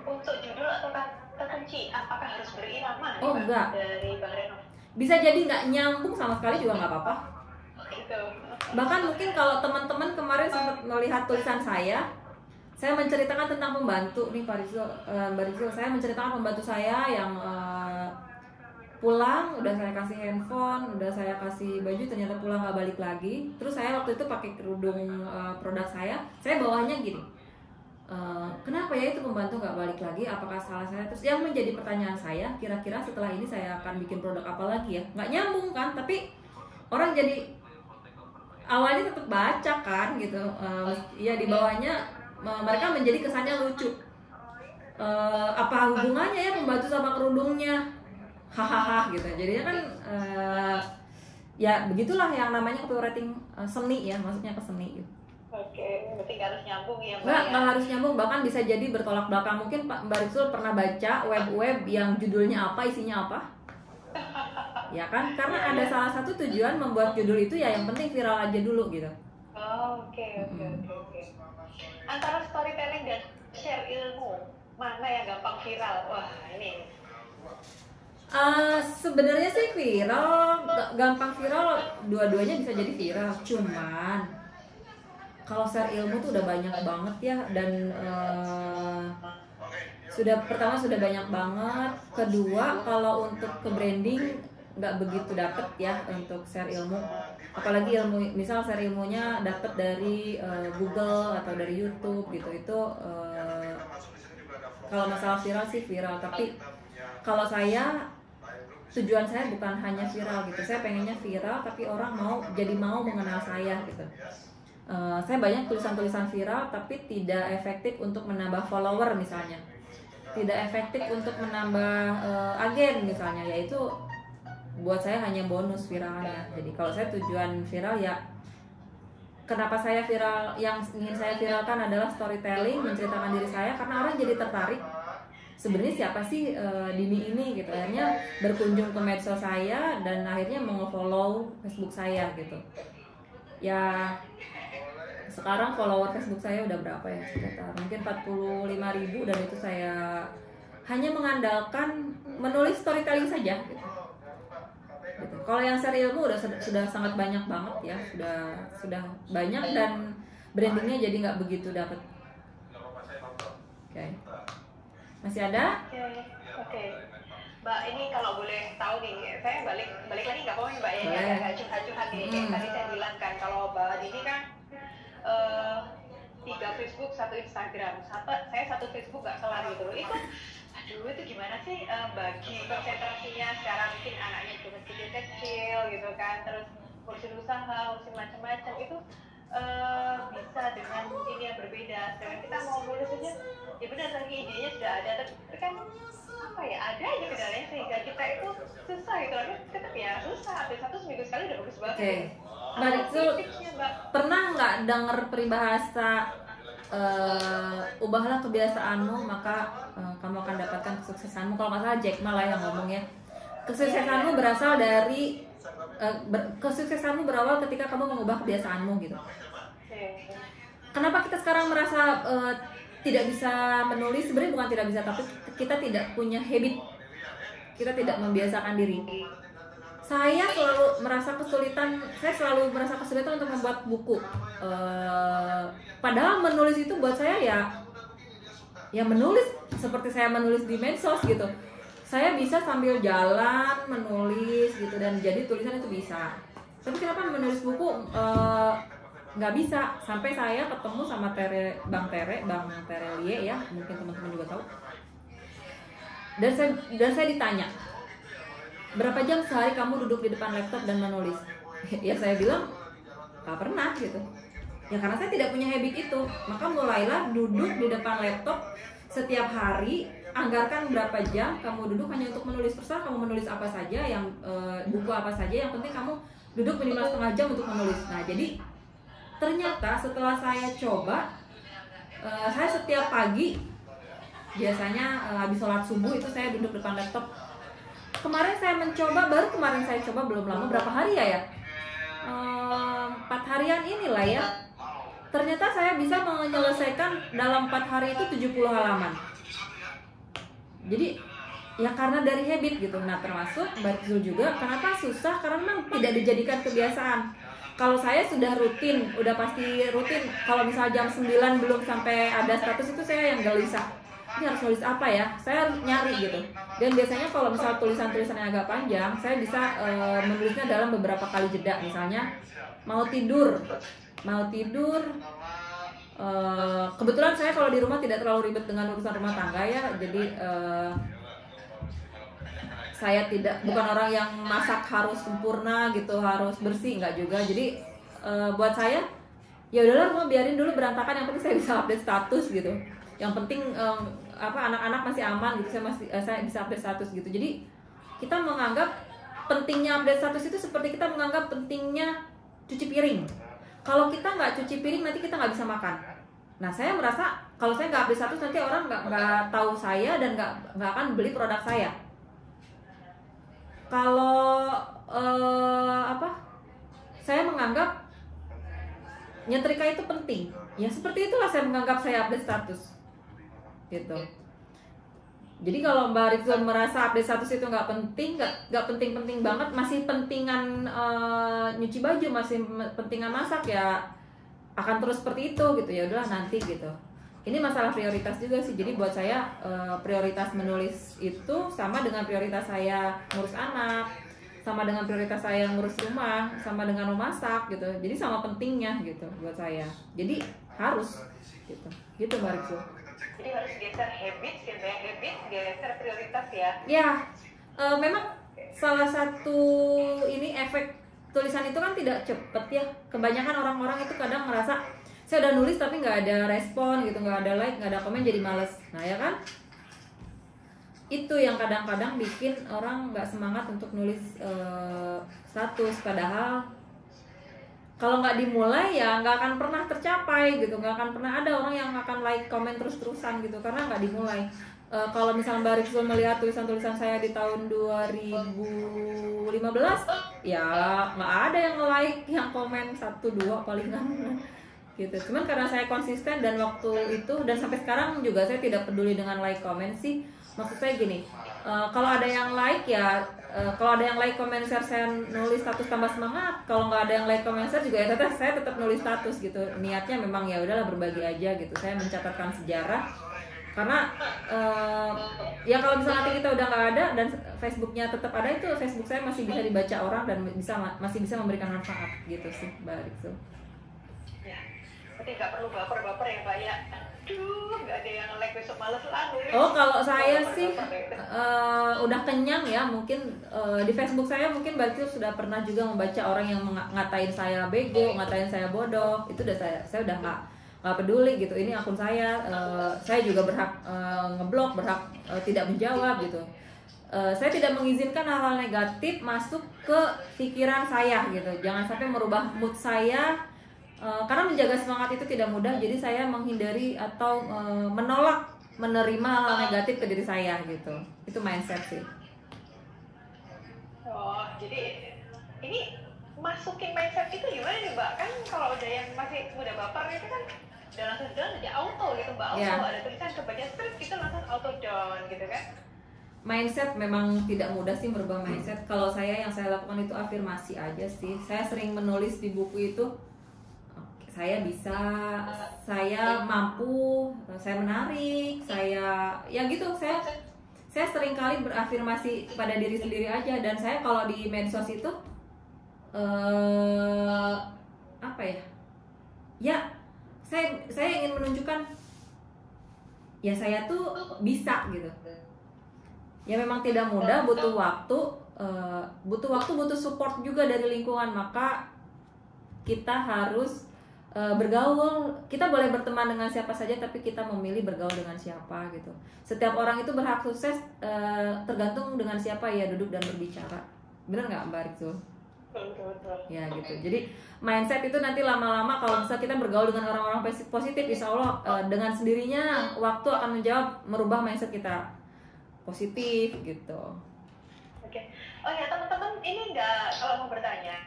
Untuk judul atau kata kunci, apakah harus berirama? Oh enggak. Dari Bang Reno. Bisa jadi nggak nyambung sama sekali juga nggak apa-apa. Gitu. Bahkan mungkin kalau teman-teman kemarin sempat melihat tulisan saya menceritakan tentang pembantu nih Pak Rizul, Mbak Rizul. Saya menceritakan pembantu saya yang pulang, udah saya kasih handphone, udah saya kasih baju, ternyata pulang nggak balik lagi. Terus saya waktu itu pakai kerudung produk saya bawahnya gini, kenapa ya itu pembantu nggak balik lagi, apakah salah saya? Terus yang menjadi pertanyaan saya, kira-kira setelah ini saya akan bikin produk apa lagi ya? Nggak nyambung kan, tapi orang jadi awalnya tetap baca kan gitu. Ya di bawahnya mereka menjadi kesannya lucu. Apa hubungannya ya pembantu sama kerudungnya? Hahaha gitu. Jadinya kan ya begitulah yang namanya copywriting seni ya, maksudnya ke seni gitu. Oke, berarti nggak harus nyambung ya Mbak? Nggak harus nyambung, bahkan bisa jadi bertolak belakang. Mungkin Mbak Rizul pernah baca web-web yang judulnya apa, isinya apa? Ya kan, karena ada salah satu tujuan membuat judul itu ya yang penting viral aja dulu gitu. Oke. Antara storytelling dan share ilmu, mana yang gampang viral? Wah, ini. Sebenarnya sih viral, gampang viral, dua-duanya bisa jadi viral. Cuman kalau share ilmu tuh udah banyak banget ya, dan pertama sudah banyak banget. Kedua, kalau untuk ke branding nggak begitu dapet ya untuk share ilmu. Apalagi ilmu, misal share ilmunya dapet dari Google atau dari YouTube gitu, itu Kalau masalah viral sih viral, tapi kalau saya tujuan saya bukan hanya viral gitu. Saya pengennya viral tapi orang mau mengenal saya gitu. Saya banyak tulisan-tulisan viral tapi tidak efektif untuk menambah follower misalnya, tidak efektif untuk menambah agen misalnya, yaitu buat saya hanya bonus viralnya. Jadi kalau saya tujuan viral ya, kenapa saya viral, yang ingin saya viralkan adalah storytelling, menceritakan diri saya, karena orang jadi tertarik sebenarnya siapa sih Dini ini gitu. Akhirnya berkunjung ke medsos saya dan akhirnya follow Facebook saya gitu. Ya sekarang follower Facebook saya udah berapa ya, sekitar mungkin 45.000, dan itu saya hanya mengandalkan menulis storytelling saja gitu. Kalau yang share ilmu sudah sangat banyak banget ya, sudah banyak dan brandingnya jadi nggak begitu dapat. Oke. Masih ada? Oke. Mbak, ini kalau boleh tahu nih, saya balik lagi nggak apa-apa Mbak ya, agak curhat-curhat nih. Kayak tadi saya bilang kan, kalau Mbak Dini kan 3 Facebook, 1 Instagram, saya 1 Facebook nggak kelar gitu. Itu gimana sih bagi konsentrasinya sekarang, mungkin anaknya juga kecil gitu kan, terus ngurusin usaha, ngurusin macam-macam, itu bisa dengan ini yang berbeda. Sedangkan kita mau nulis aja, ya benar tadi idenya sudah ada, tapi kan apa ya, ada aja kendalanya sehingga kita itu susah gitu. Tetap ya susah, update 1 seminggu sekali udah bagus banget. Oke. Mbak Ritsu, pernah nggak dengar peribahasa ubahlah kebiasaanmu maka kamu akan dapatkan kesuksesanmu? Kalau nggak salah Jack Ma lah yang ngomong ya. Kesuksesanmu berasal dari kesuksesanmu berawal ketika kamu mengubah kebiasaanmu gitu. Kenapa kita sekarang merasa tidak bisa menulis? Sebenarnya bukan tidak bisa, tapi kita tidak punya habit, kita tidak membiasakan diri. Saya selalu merasa kesulitan untuk membuat buku. Padahal menulis itu buat saya ya menulis seperti saya menulis di medsos gitu. Saya bisa sambil jalan menulis gitu, dan jadi tulisan itu bisa. Tapi kenapa menulis buku nggak bisa? Sampai saya ketemu sama Bang Tere Lie ya, mungkin teman-teman juga tahu. Dan saya ditanya, berapa jam sehari kamu duduk di depan laptop dan menulis? Ya saya bilang nggak pernah gitu. Ya karena saya tidak punya habit itu. Maka mulailah duduk di depan laptop setiap hari. Anggarkan berapa jam kamu duduk hanya untuk menulis. Terserah kamu menulis apa saja, buku apa saja, yang penting kamu duduk minimal setengah jam untuk menulis. Nah jadi ternyata setelah saya coba, saya setiap pagi biasanya habis sholat subuh itu saya duduk depan laptop. Baru kemarin saya coba, belum lama, berapa hari ya 4 harian inilah ya. Ternyata saya bisa menyelesaikan dalam 4 hari itu 70 halaman. Jadi ya karena dari habit gitu. Nah termasuk Mbak Zul juga, kenapa susah? Karena memang tidak dijadikan kebiasaan. Kalau saya sudah rutin, udah pasti rutin. Kalau misalnya jam 9 belum sampai ada status, itu saya yang gelisah. Ini harus nulis apa ya? Saya nyari gitu. Dan biasanya kalau misalnya tulisan-tulisan yang agak panjang, saya bisa menulisnya dalam beberapa kali jeda. Misalnya mau tidur. Kebetulan saya kalau di rumah tidak terlalu ribet dengan urusan rumah tangga ya. Jadi saya bukan orang yang masak harus sempurna gitu, harus bersih, enggak juga. Jadi buat saya ya udahlah, rumah biarin dulu berantakan, yang penting saya bisa update status gitu. Yang penting anak-anak masih aman gitu, saya bisa update status gitu. Jadi kita menganggap pentingnya update status itu seperti kita menganggap pentingnya cuci piring. Kalau kita nggak cuci piring, nanti kita nggak bisa makan. Nah saya merasa kalau saya nggak update status, nanti orang nggak tahu saya dan nggak akan beli produk saya. Kalau saya menganggap nyetrika itu penting, ya seperti itulah saya menganggap saya update status gitu. Jadi kalau Mbak Rizal merasa update status itu nggak penting banget, masih pentingan nyuci baju, masih pentingan masak, ya akan terus seperti itu gitu. Ya udahlah nanti gitu. Ini masalah prioritas juga sih. Jadi buat saya prioritas menulis itu sama dengan prioritas saya ngurus anak, sama dengan prioritas saya ngurus rumah, sama dengan memasak gitu. Jadi sama pentingnya gitu buat saya. Jadi harus gitu Mbak Rizal. Jadi harus geser habits gitu ya, habits geser prioritas ya. Ya, memang salah satu ini efek tulisan itu kan tidak cepet ya. Kebanyakan orang-orang itu kadang merasa saya udah nulis tapi nggak ada respon gitu, nggak ada like, nggak ada komen, jadi males. Nah ya kan, itu yang kadang-kadang bikin orang nggak semangat untuk nulis status. Padahal kalau nggak dimulai ya nggak akan pernah tercapai gitu, nggak akan pernah ada orang yang akan like, komen terus-terusan gitu karena nggak dimulai. Kalau misalnya Mbak Rizul melihat tulisan-tulisan saya di tahun 2015, ya nggak ada yang like, yang komen 1-2 palingan gitu. Cuman karena saya konsisten dan waktu itu dan sampai sekarang juga saya tidak peduli dengan like, komen sih. Maksud saya gini, kalau ada yang like ya, kalau ada yang like, comment, share, saya nulis status tambah semangat. Kalau nggak ada yang like, comment, share juga ya saya tetap nulis status gitu. Niatnya memang ya udahlah berbagi aja gitu. Saya mencatatkan sejarah karena ya kalau misalnya nanti kita udah nggak ada dan Facebooknya tetap ada, itu Facebook saya masih bisa dibaca orang dan masih bisa memberikan manfaat gitu sih, Mbak Rizul. Ya, berarti nggak perlu baper-baper ya Mbak ya. Aduh, nggak ada yang like, besok males lah nulis. Oh, kalau saya sih udah kenyang ya. Mungkin di Facebook saya mungkin Mbak Rizul sudah pernah juga membaca orang yang ngatain saya bego, ngatain saya bodoh. Itu udah saya udah nggak peduli gitu. Ini akun saya juga berhak ngeblok, berhak tidak menjawab gitu. Saya tidak mengizinkan hal-hal negatif masuk ke pikiran saya gitu. Jangan sampai merubah mood saya. Karena menjaga semangat itu tidak mudah, jadi saya menghindari atau menolak menerima hal negatif ke diri saya gitu. Itu mindset sih. Oh, jadi ini masukin mindset itu gimana nih Mbak? Kan kalau udah yang masih muda baper itu kan udah langsung down aja auto gitu Mbak. Auto ada tulisan kebaca script kita langsung auto down gitu kan. Mindset memang tidak mudah sih merubah mindset. Kalau yang saya lakukan itu afirmasi aja sih. Saya sering menulis di buku itu, saya bisa, saya mampu, saya menarik, saya ya gitu. Saya sering kali berafirmasi pada diri sendiri aja. Dan saya kalau di medsos itu apa ya? Ya, saya ingin menunjukkan ya saya tuh bisa gitu. Ya memang tidak mudah, butuh waktu, butuh support juga dari lingkungan. Maka kita harus bergaul. Kita boleh berteman dengan siapa saja, tapi kita memilih bergaul dengan siapa gitu. Setiap orang itu berhak sukses tergantung dengan siapa ya duduk dan berbicara. Bener nggak Mbak Rizul? Betul. Ya gitu. Jadi mindset itu nanti lama-lama kalau misalnya kita bergaul dengan orang-orang positif, insya Allah dengan sendirinya waktu akan menjawab, merubah mindset kita positif gitu. Oke. Oh ya teman-teman, ini nggak, kalau mau bertanya,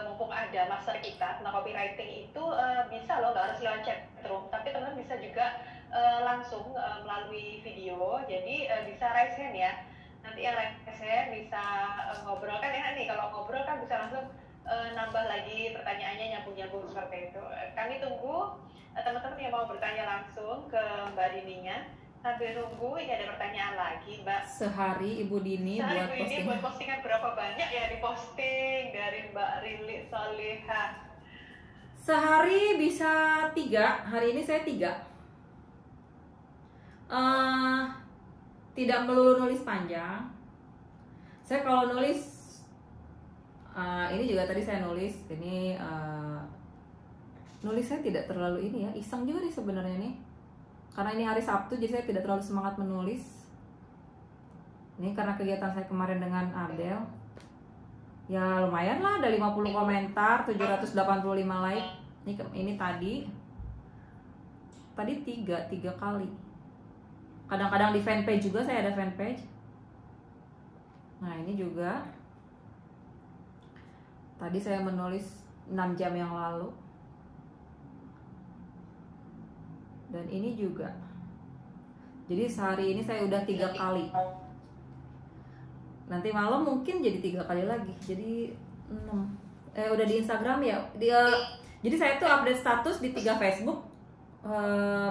mumpung ada master kita tentang copywriting itu bisa loh, nggak harus lewat chat room, tapi teman-teman bisa juga langsung melalui video. Jadi bisa raise hand ya. Nanti yang raise hand bisa ngobrol, kan enak nih kalau ngobrol kan bisa langsung nambah lagi pertanyaannya, nyambung-nyambung seperti itu. Kami tunggu teman-teman yang mau bertanya langsung ke Mbak Dininya. Sambil nunggu, ini ada pertanyaan lagi Mbak. Sehari Ibu Dini buat postingan berapa banyak ya diposting dari Mbak Rili Soliha? Sehari bisa 3. Hari ini saya 3. Tidak melulu nulis panjang. Saya kalau nulis ini juga tadi saya nulis. Ini nulis saya tidak terlalu ini ya, iseng juga nih sebenarnya nih. Karena ini hari Sabtu, jadi saya tidak terlalu semangat menulis. Ini karena kegiatan saya kemarin dengan Abdel. Ya lumayan lah, ada 50 komentar, 785 like. Ini tadi 3 kali. Kadang-kadang di fanpage juga, saya ada fanpage. Nah ini juga. Tadi saya menulis 6 jam yang lalu. Dan ini juga. Jadi sehari ini saya udah 3 kali. Nanti malam mungkin jadi 3 kali lagi. Jadi 6. Udah di Instagram ya. Jadi saya tuh update status di 3 Facebook.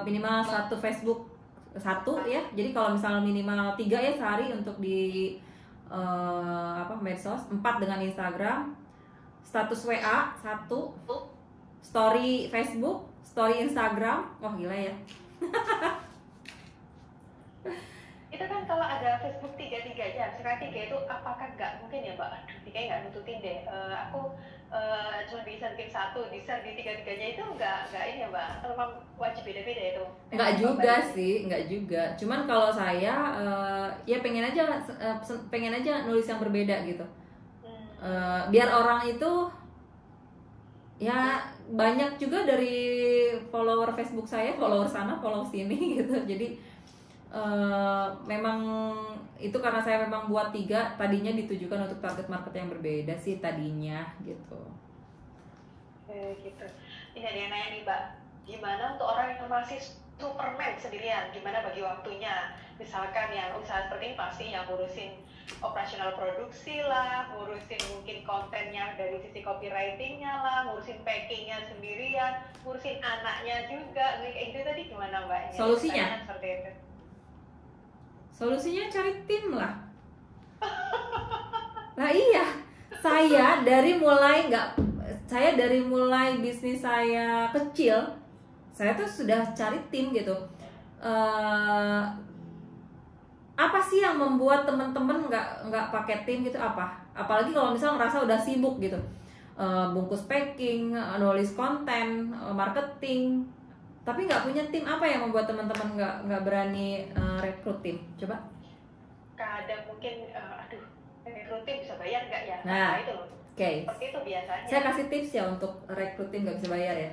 Minimal 1 Facebook 1 ya. Jadi kalau misalnya minimal 3 ya sehari untuk di medsos. 4 dengan Instagram. Status WA 1. Story Facebook, story Instagram. Wah gila ya. Itu kan kalau ada Facebook tiga-tiganya, misalkan tiga itu apakah nggak mungkin ya Mbak? Aduh, tiga nggak nutupin deh. Aku cuma bisa bikin satu, di share di tiga-tiganya itu nggak ini ya Mbak? Atau memang wajib beda-beda itu? Nggak juga sih, nggak juga. Cuman kalau saya ya pengen aja nulis yang berbeda gitu. Biar orang itu ya banyak juga dari follower Facebook saya, follower sana, follower sini gitu. Jadi memang itu karena saya memang buat 3, tadinya ditujukan untuk target market yang berbeda sih tadinya gitu. Gitu. Ini ada yang nanya nih Mbak, gimana untuk orang yang masih superman sendirian, gimana bagi waktunya? Misalkan yang usaha seperti ini pasti yang ngurusin operasional produksi lah, ngurusin mungkin kontennya dari sisi copywritingnya lah, ngurusin packingnya sendirian, ngurusin anaknya juga, kayak gitu tadi gimana Mbak? Solusinya? Seperti itu. Solusinya cari tim lah. Nah iya, saya dari mulai bisnis saya kecil, saya tuh sudah cari tim gitu. Apa sih yang membuat teman-teman nggak pakai tim gitu, apa? Apalagi kalau misalnya ngerasa udah sibuk gitu, bungkus packing, nulis konten, marketing, tapi nggak punya tim. Apa yang membuat teman-teman nggak berani rekrut tim? Coba. Kadang mungkin, rekrut tim bisa bayar nggak ya? Nah, itu loh. Oke. Seperti itu biasanya. Saya kasih tips ya untuk rekrut tim nggak bisa bayar ya.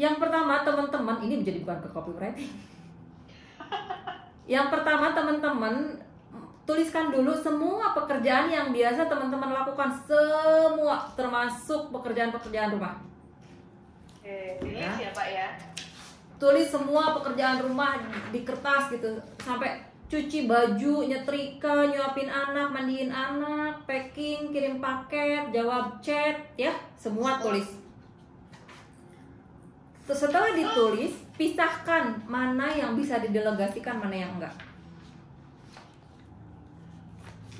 Yang pertama teman-teman, ini jadi bukan ke copywriting. Yang pertama teman-teman tuliskan dulu semua pekerjaan yang biasa teman-teman lakukan, semua termasuk pekerjaan-pekerjaan rumah. Tulis ya Pak ya. Tulis semua pekerjaan rumah di kertas gitu, sampai cuci baju, nyetrika, nyuapin anak, mandiin anak, packing, kirim paket, jawab chat, ya semua tulis. Setelah ditulis, pisahkan mana yang bisa didelegasikan, mana yang enggak.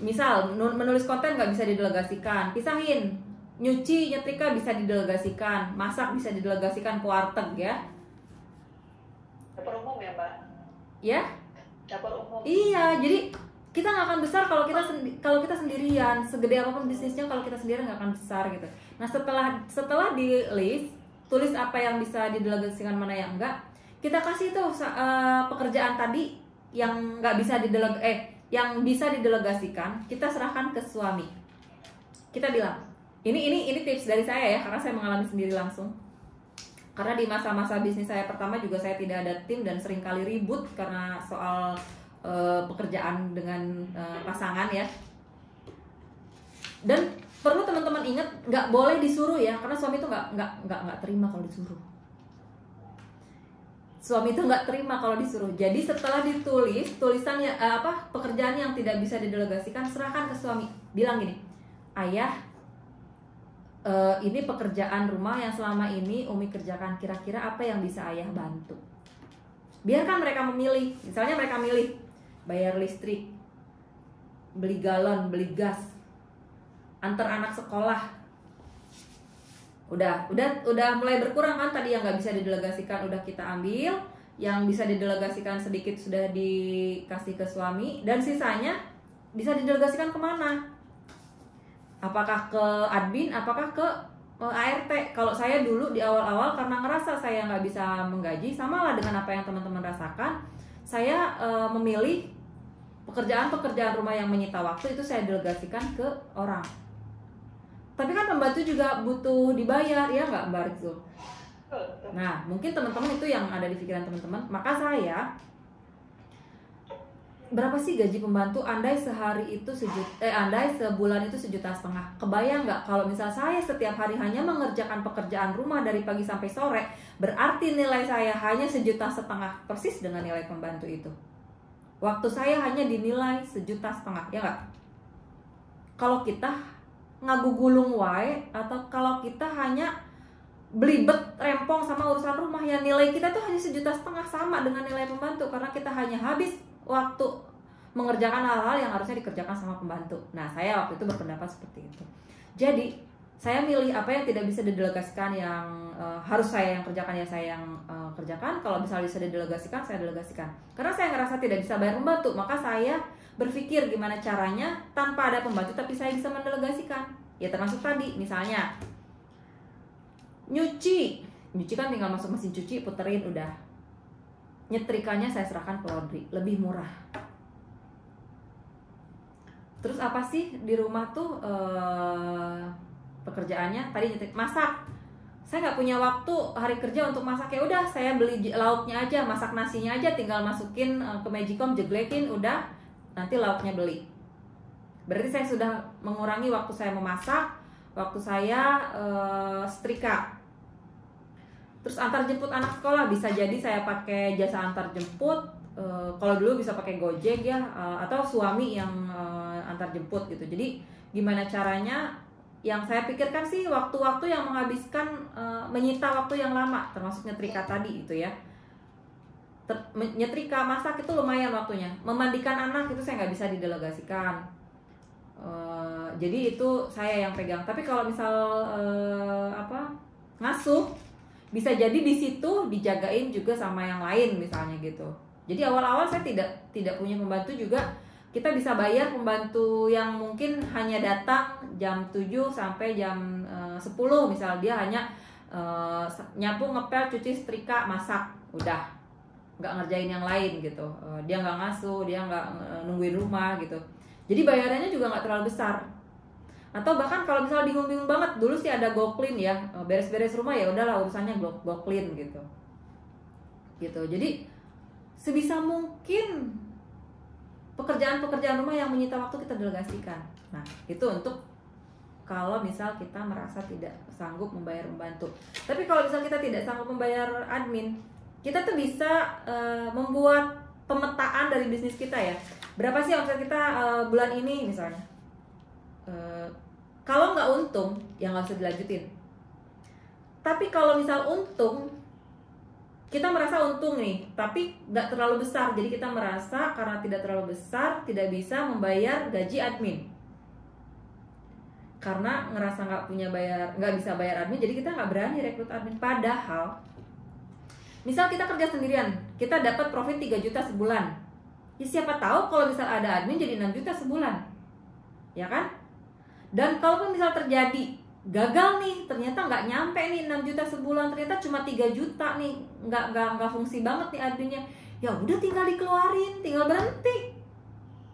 Misal menulis konten nggak bisa didelegasikan, pisahin. Nyuci, nyetrika bisa didelegasikan, masak bisa didelegasikan ke warteg ya. Dapur umum ya Mbak? Ya? Dapur umum. Iya, jadi kita nggak akan besar kalau kita sendirian. Segede apapun bisnisnya, kalau kita sendirian nggak akan besar gitu. Nah setelah di list, tulis apa yang bisa didelegasikan, mana yang enggak. Kita kasih tuh pekerjaan tadi yang nggak bisa yang bisa didelegasikan, kita serahkan ke suami. Kita bilang, ini tips dari saya ya, karena saya mengalami sendiri langsung. Karena di masa-masa bisnis saya pertama juga saya tidak ada tim dan seringkali ribut karena soal pekerjaan dengan pasangan ya. Dan perlu teman-teman ingat, nggak boleh disuruh ya, karena suami itu nggak terima kalau disuruh. Suami itu nggak terima kalau disuruh. Jadi setelah ditulis tulisannya pekerjaan yang tidak bisa didelegasikan, serahkan ke suami. Bilang gini, ayah, ini pekerjaan rumah yang selama ini Umi kerjakan, kira-kira apa yang bisa ayah bantu? Biarkan mereka memilih. Misalnya mereka milih bayar listrik, beli galon, beli gas, antar anak sekolah. Udah mulai berkurang kan tadi yang nggak bisa didelegasikan, udah kita ambil. Yang bisa didelegasikan sedikit sudah dikasih ke suami, dan sisanya bisa didelegasikan kemana? Apakah ke admin, apakah ke ART? Kalau saya dulu di awal-awal karena ngerasa saya nggak bisa menggaji, sama lah dengan apa yang teman-teman rasakan, saya memilih pekerjaan-pekerjaan rumah yang menyita waktu itu saya delegasikan ke orang. Tapi kan pembantu juga butuh dibayar, ya nggak Mbak Rizul? Nah, mungkin teman-teman itu yang ada di pikiran teman-teman. Maka saya, berapa sih gaji pembantu? Andai sebulan itu 1,5 juta. Kebayang nggak kalau misal saya setiap hari hanya mengerjakan pekerjaan rumah dari pagi sampai sore, berarti nilai saya hanya 1,5 juta, persis dengan nilai pembantu itu. Waktu saya hanya dinilai 1,5 juta, ya nggak? Kalau kita ngagugulung wae, atau kalau kita hanya belibet rempong sama urusan rumah, ya nilai kita tuh hanya 1,5 juta, sama dengan nilai pembantu, karena kita hanya habis waktu mengerjakan hal-hal yang harusnya dikerjakan sama pembantu. Nah, saya waktu itu berpendapat seperti itu. Jadi saya milih apa yang tidak bisa didelegasikan, yang harus saya yang kerjakan ya saya yang kerjakan. Kalau misalnya bisa didelegasikan, saya delegasikan. Karena saya ngerasa tidak bisa bayar pembantu, maka saya berpikir gimana caranya tanpa ada pembantu tapi saya bisa mendelegasikan. Ya termasuk tadi misalnya nyuci kan tinggal masuk mesin cuci, puterin udah. Nyetrikanya saya serahkan ke laundry, lebih murah. Terus apa sih di rumah tuh pekerjaannya tadi nyetik, masak. Saya nggak punya waktu hari kerja untuk masak, ya udah saya beli lauknya aja, masak nasinya aja, tinggal masukin ke Magicom, jeglekin, udah nanti lauknya beli. Berarti saya sudah mengurangi waktu saya memasak, waktu saya setrika. Terus antar jemput anak sekolah, bisa jadi saya pakai jasa antar jemput. Kalau dulu bisa pakai Gojek ya, atau suami yang antar jemput gitu. Jadi gimana caranya? Yang saya pikirkan sih waktu-waktu yang menghabiskan menyita waktu yang lama, termasuk nyetrika tadi itu ya. Nyetrika, masak itu lumayan waktunya. Memandikan anak itu saya nggak bisa didelegasikan. Jadi itu saya yang pegang. Tapi kalau misal ngasuh, bisa jadi di situ dijagain juga sama yang lain misalnya gitu. Jadi awal-awal saya tidak punya pembantu juga. Kita bisa bayar pembantu yang mungkin hanya datang jam 7 sampai jam 10 misal, dia hanya nyapu, ngepel, cuci, setrika, masak, udah, nggak ngerjain yang lain gitu. Dia nggak ngasuh, dia nggak nungguin rumah gitu. Jadi bayarannya juga nggak terlalu besar. Atau bahkan kalau misalnya bingung-bingung banget, dulu sih ada GoClean ya, beres-beres rumah ya udahlah urusannya GoClean gitu. Jadi sebisa mungkin pekerjaan-pekerjaan rumah yang menyita waktu kita delegasikan. Nah, itu untuk kalau misal kita merasa tidak sanggup membayar pembantu. Tapi kalau misal kita tidak sanggup membayar admin, kita tuh bisa membuat pemetaan dari bisnis kita ya. Berapa sih omset kita bulan ini misalnya? Kalau nggak untung, ya nggak usah dilanjutin. Tapi kalau misal untung, kita merasa untung nih, tapi nggak terlalu besar. Jadi kita merasa karena tidak terlalu besar, tidak bisa membayar gaji admin. Karena ngerasa nggak bisa bayar admin, jadi kita nggak berani rekrut admin. Padahal, misal kita kerja sendirian, kita dapat profit 3 juta sebulan. Ya siapa tahu kalau misal ada admin jadi 6 juta sebulan, ya kan? Dan kalaupun misal terjadi gagal nih, ternyata nggak nyampe nih 6 juta sebulan, ternyata cuma 3 juta nih, nggak fungsi banget nih adminnya, ya udah tinggal dikeluarin, tinggal berhenti.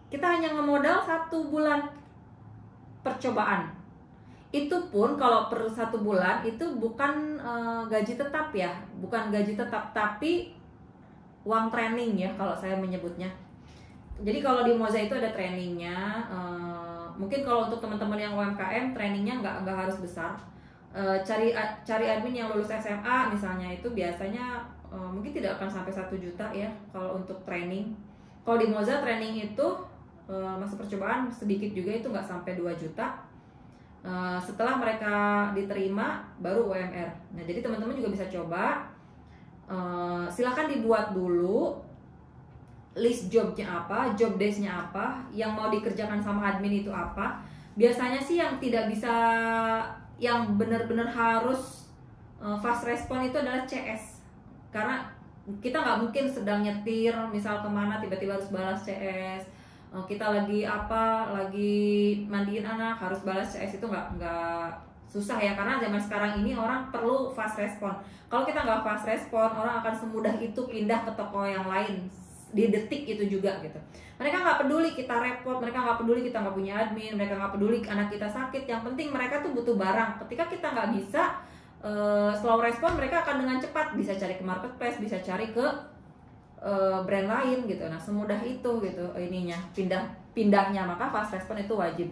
Kita hanya ngemodal 1 bulan percobaan. Itu pun kalau per 1 bulan itu bukan gaji tetap ya, bukan gaji tetap, tapi uang training ya kalau saya menyebutnya. Jadi kalau di Moza itu ada trainingnya. Mungkin kalau untuk teman-teman yang UMKM, trainingnya nggak harus besar. Cari admin yang lulus SMA misalnya, itu biasanya mungkin tidak akan sampai 1 juta ya kalau untuk training. Kalau di Moza training itu masa percobaan sedikit juga, itu nggak sampai 2 juta. Setelah mereka diterima baru UMR. Nah jadi teman-teman juga bisa coba. Silakan dibuat dulu list jobnya apa, job desk-nya apa, yang mau dikerjakan sama admin itu apa. Biasanya sih yang tidak bisa, yang benar-benar harus fast respon itu adalah CS. Karena kita nggak mungkin sedang nyetir misal kemana tiba-tiba harus balas CS. Kita lagi mandiin anak harus balas CS, itu nggak susah ya, karena zaman sekarang ini orang perlu fast respon. Kalau kita nggak fast respon, orang akan semudah itu pindah ke toko yang lain di detik itu juga gitu. Mereka nggak peduli kita repot, mereka nggak peduli kita nggak punya admin, mereka nggak peduli anak kita sakit. Yang penting mereka tuh butuh barang. Ketika kita nggak bisa slow respon, mereka akan dengan cepat bisa cari ke marketplace, bisa cari ke brand lain gitu. Nah semudah itu gitu ininya, pindahnya. Maka fast respon itu wajib.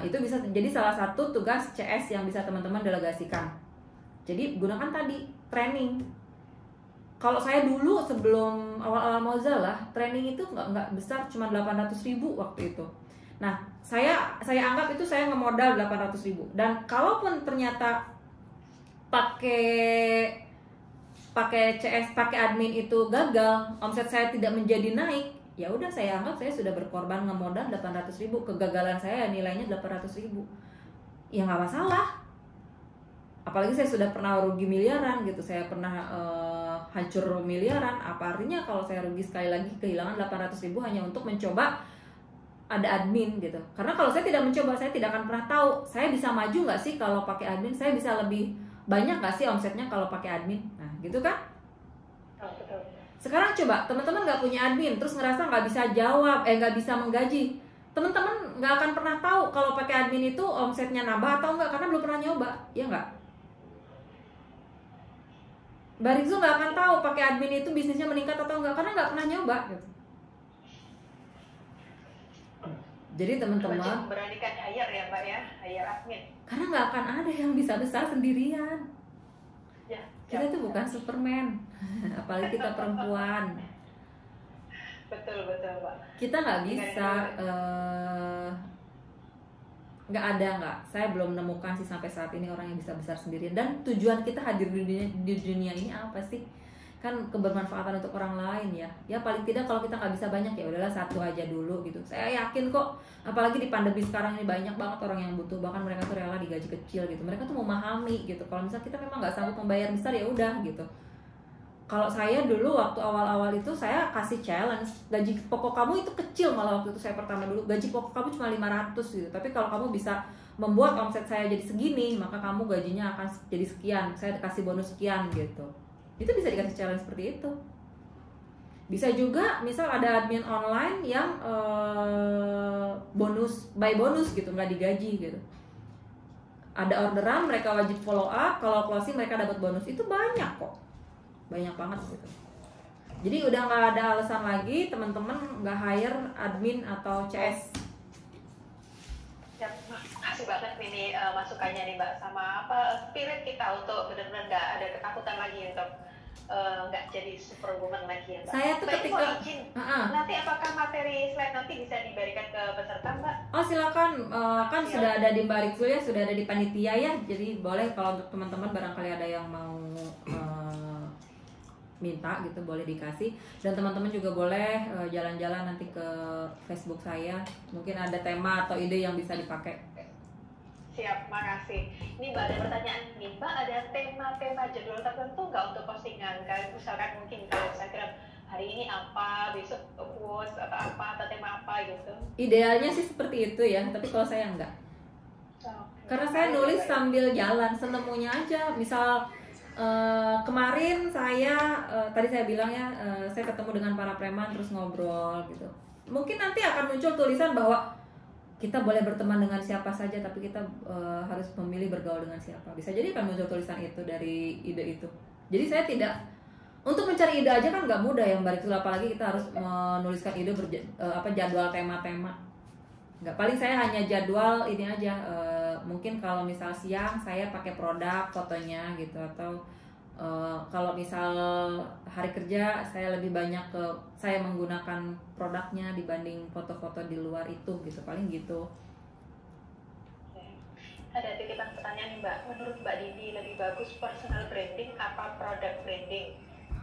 Itu bisa jadi salah satu tugas CS yang bisa teman-teman delegasikan. Jadi gunakan tadi training. Kalau saya dulu sebelum awal-awal Mozilla, training itu nggak besar, cuma 800.000 waktu itu. Nah, saya anggap itu saya ngemodal 800.000. Dan kalaupun ternyata pakai CS, pakai admin itu gagal, omset saya tidak menjadi naik, ya udah saya anggap saya sudah berkorban ngemodal 800.000. Kegagalan saya nilainya 800.000. ya nggak masalah. Apalagi saya sudah pernah rugi miliaran gitu, saya pernah hancur miliaran. Apa artinya kalau saya rugi sekali lagi kehilangan 800.000 hanya untuk mencoba ada admin gitu? Karena kalau saya tidak mencoba, saya tidak akan pernah tahu saya bisa maju nggak sih kalau pakai admin, saya bisa lebih banyak nggak sih omsetnya kalau pakai admin. Nah gitu kan. Sekarang coba teman-teman nggak punya admin terus ngerasa nggak bisa jawab, nggak bisa menggaji, teman-teman nggak akan pernah tahu kalau pakai admin itu omsetnya nambah atau enggak, karena belum pernah nyoba, ya nggak? Mbak Rizzo nggak akan tahu pakai admin itu bisnisnya meningkat atau enggak karena nggak pernah nyoba gitu. Jadi teman-teman beranikan hire ya Mbak ya, hire admin. Karena nggak akan ada yang bisa besar sendirian. Ya, Kita tuh bukan Superman, apalagi kita perempuan. Betul Mbak. Kita nggak bisa, saya belum menemukan sih sampai saat ini orang yang bisa besar sendirian. Dan tujuan kita hadir di dunia ini apa sih? Kan kebermanfaatan untuk orang lain ya. Ya paling tidak kalau kita nggak bisa banyak ya udahlah satu aja dulu gitu. Saya yakin kok, apalagi di pandemi sekarang ini banyak banget orang yang butuh, bahkan mereka tuh rela digaji kecil gitu. Mereka tuh memahami gitu. Kalau misalnya kita memang nggak sanggup membayar besar ya udah gitu. Kalau saya dulu waktu awal-awal itu saya kasih challenge, gaji pokok kamu itu kecil, malah waktu itu saya pertama dulu gaji pokok kamu cuma 500 gitu. Tapi kalau kamu bisa membuat omset saya jadi segini, maka kamu gajinya akan jadi sekian. Saya kasih bonus sekian gitu. Itu bisa dikasih challenge seperti itu. Bisa juga misal ada admin online yang bonus by bonus gitu, nggak digaji gitu. Ada orderan mereka wajib follow up, kalau closing mereka dapat bonus. Itu banyak kok. Banyak banget gitu. Jadi udah nggak ada alasan lagi teman-teman nggak hire admin atau CS. Ya, makasih banget ini masukannya nih Mbak, sama spirit kita untuk benar-benar nggak ada ketakutan lagi untuk nggak jadi superwoman lagi ya Mbak. Saya tuh ketika nanti apakah materi slide nanti bisa diberikan ke peserta Mbak? Oh silakan, kan sudah ada di Mbak Rizul ya, sudah ada di panitia ya. Jadi boleh kalau untuk teman-teman barangkali ada yang mau minta gitu boleh dikasih, dan teman-teman juga boleh jalan-jalan nanti ke Facebook saya, mungkin ada tema atau ide yang bisa dipakai. Siap, makasih. Ini Mbak ada pertanyaan nih Mbak, ada tema-tema jadwal tertentu nggak untuk postingan? Kayak misalkan mungkin kalau Instagram hari ini apa, besok post atau apa, atau tema apa gitu? Idealnya sih seperti itu ya, tapi kalau saya enggak. Karena saya nulis sambil jalan, senemunya aja. Misal kemarin saya tadi saya bilang ya, saya ketemu dengan para preman terus ngobrol gitu. Mungkin nanti akan muncul tulisan bahwa kita boleh berteman dengan siapa saja, tapi kita harus memilih bergaul dengan siapa. Bisa jadi akan muncul tulisan itu dari ide itu. Jadi saya tidak, untuk mencari ide aja kan nggak mudah ya Mbak Rizul, apalagi kita harus menuliskan ide jadwal tema-tema. Nggak, paling saya hanya jadwal ini aja. Mungkin kalau misal siang saya pakai produk fotonya gitu, atau kalau misal hari kerja saya lebih banyak saya menggunakan produknya dibanding foto-foto di luar itu gitu, paling gitu. Ada titipan pertanyaan nih Mbak, menurut Mbak Didi lebih bagus personal branding apa product branding,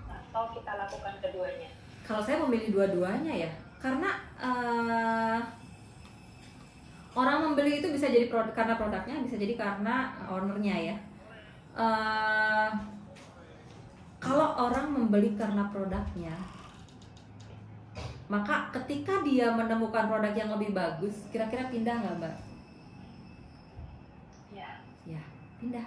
atau kita lakukan keduanya? Kalau saya memilih dua-duanya ya, karena orang membeli itu bisa jadi karena produknya, bisa jadi karena ownernya ya. Kalau orang membeli karena produknya, maka ketika dia menemukan produk yang lebih bagus, kira-kira pindah nggak Mbak? Ya, pindah.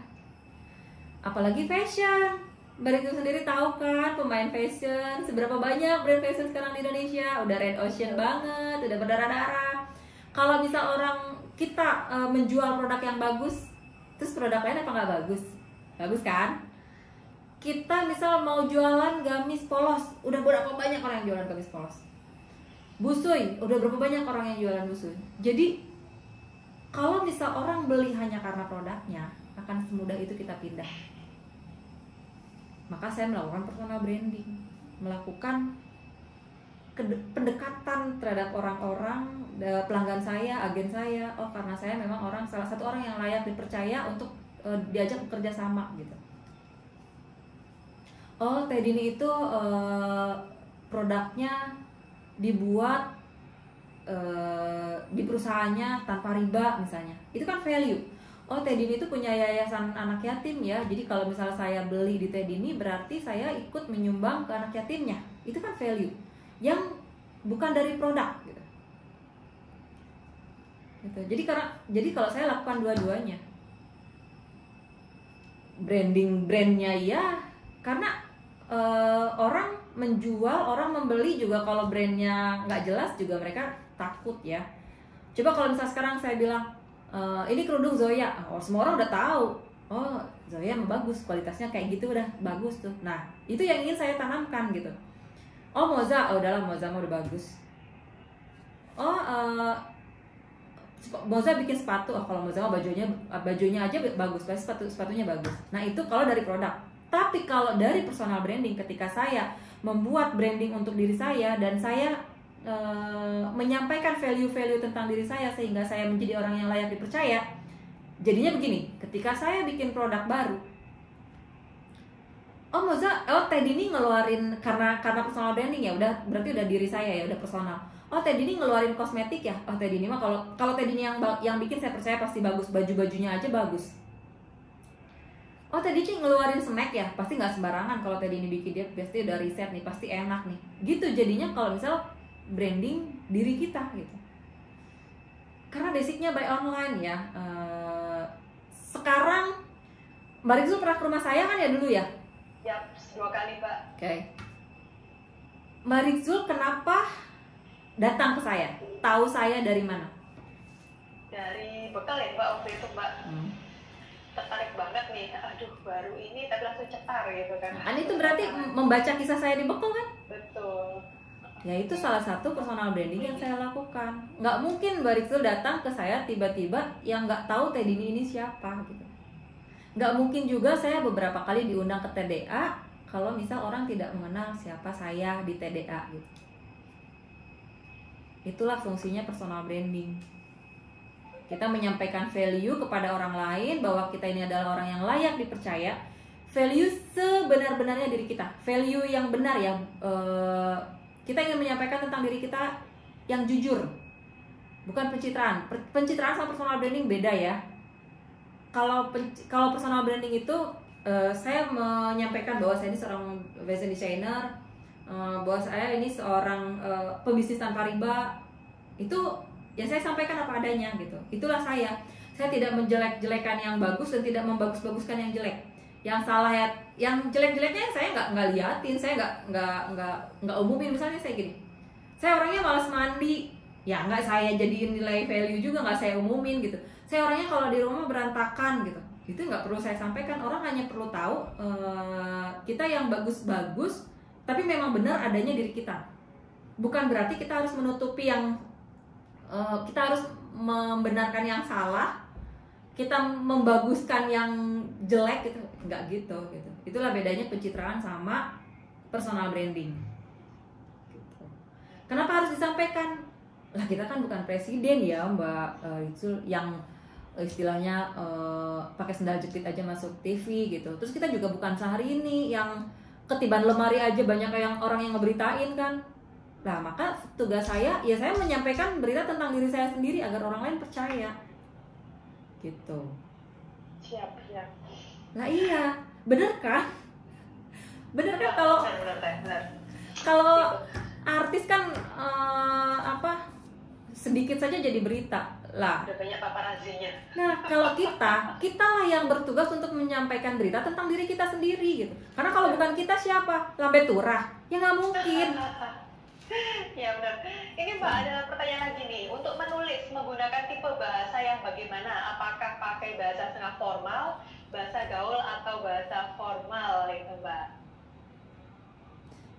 Apalagi fashion. Mbak itu sendiri tahu kan, pemain fashion, seberapa banyak brand fashion sekarang di Indonesia, udah red ocean banget, udah berdarah-darah. Kalau misal kita menjual produk yang bagus, terus produk lain apa nggak bagus? Bagus kan? Kita misal mau jualan gamis polos, udah berapa banyak orang yang jualan gamis polos? Busui, udah berapa banyak orang yang jualan busui? Jadi kalau misal orang beli hanya karena produknya, akan semudah itu kita pindah. Maka saya melakukan personal branding, melakukan pendekatan terhadap orang-orang, pelanggan saya, agen saya. Oh karena saya memang salah satu orang yang layak dipercaya untuk diajak bekerja sama gitu. Oh Teh Dini itu produknya dibuat di perusahaannya tanpa riba misalnya, itu kan value. oh Teh Dini itu punya yayasan anak yatim ya, jadi kalau misalnya saya beli di Teh Dini berarti saya ikut menyumbang ke anak yatimnya. Itu kan value yang bukan dari produk gitu. Jadi kalau saya lakukan dua-duanya, brandnya iya, karena orang menjual, orang membeli juga kalau brandnya nggak jelas juga mereka takut ya. Coba kalau misalnya sekarang saya bilang ini kerudung Zoya, oh semua orang udah tahu, oh Zoya bagus, kualitasnya kayak gitu udah bagus tuh. Nah itu yang ingin saya tanamkan gitu. Oh Moza, oh udahlah Moza mah udah bagus. Oh Moza bikin sepatu, oh kalau Moza mah bajunya aja bagus, pasti sepatunya bagus. Nah itu kalau dari produk. Tapi kalau dari personal branding, ketika saya membuat branding untuk diri saya dan saya menyampaikan value-value tentang diri saya sehingga saya menjadi orang yang layak dipercaya, jadinya begini. Ketika saya bikin produk baru, oh Moza, oh Teh Dini ngeluarin karena personal branding ya, udah berarti udah diri saya ya, udah personal. Oh Teh Dini ngeluarin kosmetik ya, oh Teh Dini mah kalau Teh Dini yang bikin saya percaya pasti bagus, baju-bajunya aja bagus. Oh Teh Dini ngeluarin snack ya, pasti nggak sembarangan kalau Teh Dini bikin, dia pasti udah riset nih, pasti enak nih. Gitu jadinya kalau misal branding diri kita gitu. Karena basicnya by online ya. Sekarang Mbak Rizul pernah ke rumah saya kan ya dulu ya? Yap, 2 kali Mbak. Oke. Mbak Rizul kenapa datang ke saya? Tahu saya dari mana? Dari bekal ya Mbak waktu itu Mbak. Tertarik banget nih, aduh baru ini tapi langsung cetar gitu kan. Kan itu berarti membaca kisah saya di bekal kan? Betul. Ya itu salah satu personal branding yang saya lakukan. Nggak mungkin Mbak Rizul datang ke saya tiba-tiba yang nggak tahu Teh Dini ini siapa gitu. Nggak mungkin juga saya beberapa kali diundang ke TDA kalau misal orang tidak mengenal siapa saya di TDA gitu. Itulah fungsinya personal branding. Kita menyampaikan value kepada orang lain bahwa kita ini adalah orang yang layak dipercaya. Value sebenar-benarnya diri kita. Value yang benar ya. Kita ingin menyampaikan tentang diri kita yang jujur, bukan pencitraan. Pencitraan sama personal branding beda ya. Kalau personal branding itu saya menyampaikan bahwa saya ini seorang fashion designer, bahwa saya ini seorang pebisnis tanpa riba. Itu yang saya sampaikan apa adanya gitu. Itulah saya. Saya tidak menjelek-jelekan yang bagus dan tidak membagus-baguskan yang jelek. Yang salah ya, yang jelek-jeleknya saya nggak liatin, saya nggak umumin. Misalnya saya gini, saya orangnya malas mandi, ya nggak saya jadiin nilai value juga, nggak saya umumin gitu. Saya orangnya kalau di rumah berantakan gitu, itu nggak perlu saya sampaikan. Orang hanya perlu tahu kita yang bagus-bagus, tapi memang benar adanya diri kita. Bukan berarti kita harus menutupi yang kita harus membenarkan yang salah, kita membaguskan yang jelek gitu, nggak gitu. Itulah bedanya pencitraan sama personal branding. Gitu. Kenapa harus disampaikan? Lah kita kan bukan presiden ya Mbak Rizul yang istilahnya pakai sendal jepit aja masuk TV gitu. Terus kita juga bukan sehari ini yang ketiban lemari aja banyak yang orang yang ngeberitain kan. Nah maka tugas saya ya saya menyampaikan berita tentang diri saya sendiri agar orang lain percaya. Gitu. Siap. Nah iya, bener kan? Bener kan kalau artis kan sedikit saja jadi berita lah. Udah banyak paparazinya. Nah kalau kita lah yang bertugas untuk menyampaikan berita tentang diri kita sendiri gitu. Karena kalau bukan kita siapa? Lambe Turah? Ya nggak mungkin. Ya benar. Ini Mbak ada pertanyaan lagi nih. Untuk menulis menggunakan tipe bahasa yang bagaimana? Apakah pakai bahasa setengah formal, bahasa gaul atau bahasa formal itu Mbak?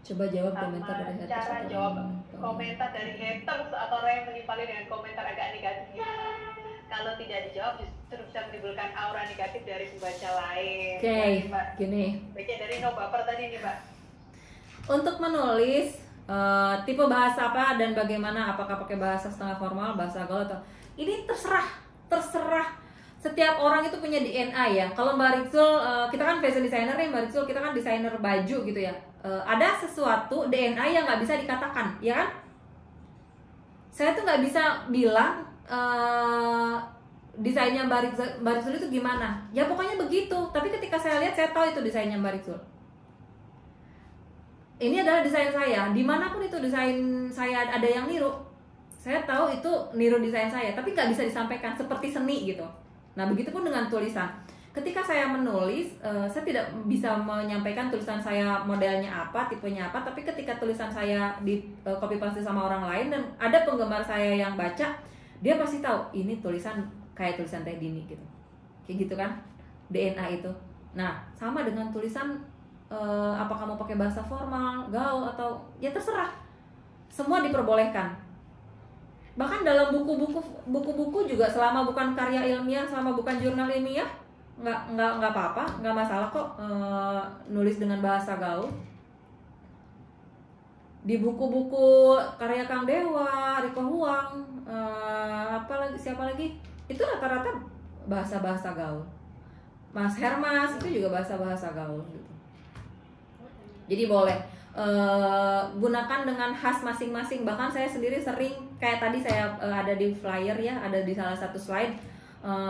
Coba jawab Sama komentar dari haters. cara jawab komentar dari haters atau orang yang menimpali dengan komentar agak negatif. Kalau tidak dijawab justru bisa menimbulkan aura negatif dari pembaca lain. Oke, Mbak. gini. Bagian dari no baper tadi nih Mbak. Untuk menulis tipe bahasa apa dan bagaimana, apakah pakai bahasa setengah formal, bahasa gaul atau ini terserah. Setiap orang itu punya DNA ya. Kalau Mbak Rizul, kita kan fashion designer nih Mbak Rizul, kita kan desainer baju gitu ya. Ada sesuatu DNA yang nggak bisa dikatakan, ya kan? Saya tuh nggak bisa bilang desainnya Mbak Rizul itu gimana? Ya pokoknya begitu. Tapi ketika saya lihat, saya tahu itu desainnya Mbak Rizul. Ini adalah desain saya. Dimanapun itu desain saya ada yang niru, saya tahu itu niru desain saya. Tapi nggak bisa disampaikan seperti seni gitu. Nah begitupun dengan tulisan. Ketika saya menulis, saya tidak bisa menyampaikan tulisan saya modelnya apa, tipenya apa. Tapi ketika tulisan saya di copy paste sama orang lain dan ada penggemar saya yang baca, dia pasti tahu ini tulisan kayak tulisan Teh Dini gitu. Kayak gitu kan, DNA itu. Nah, sama dengan tulisan, apakah mau pakai bahasa formal, gaul, atau ya terserah. Semua diperbolehkan. Bahkan dalam buku-buku juga, selama bukan karya ilmiah, selama bukan jurnal ilmiah, nggak apa-apa, nggak masalah kok nulis dengan bahasa gaul. Di buku-buku karya Kang Dewa, Riko Huang, siapa lagi, itu rata-rata bahasa-bahasa gaul. Mas Hermas itu juga bahasa-bahasa gaul gitu. Jadi boleh gunakan dengan khas masing-masing. Bahkan saya sendiri sering, kayak tadi saya ada di flyer ya, ada di salah satu slide,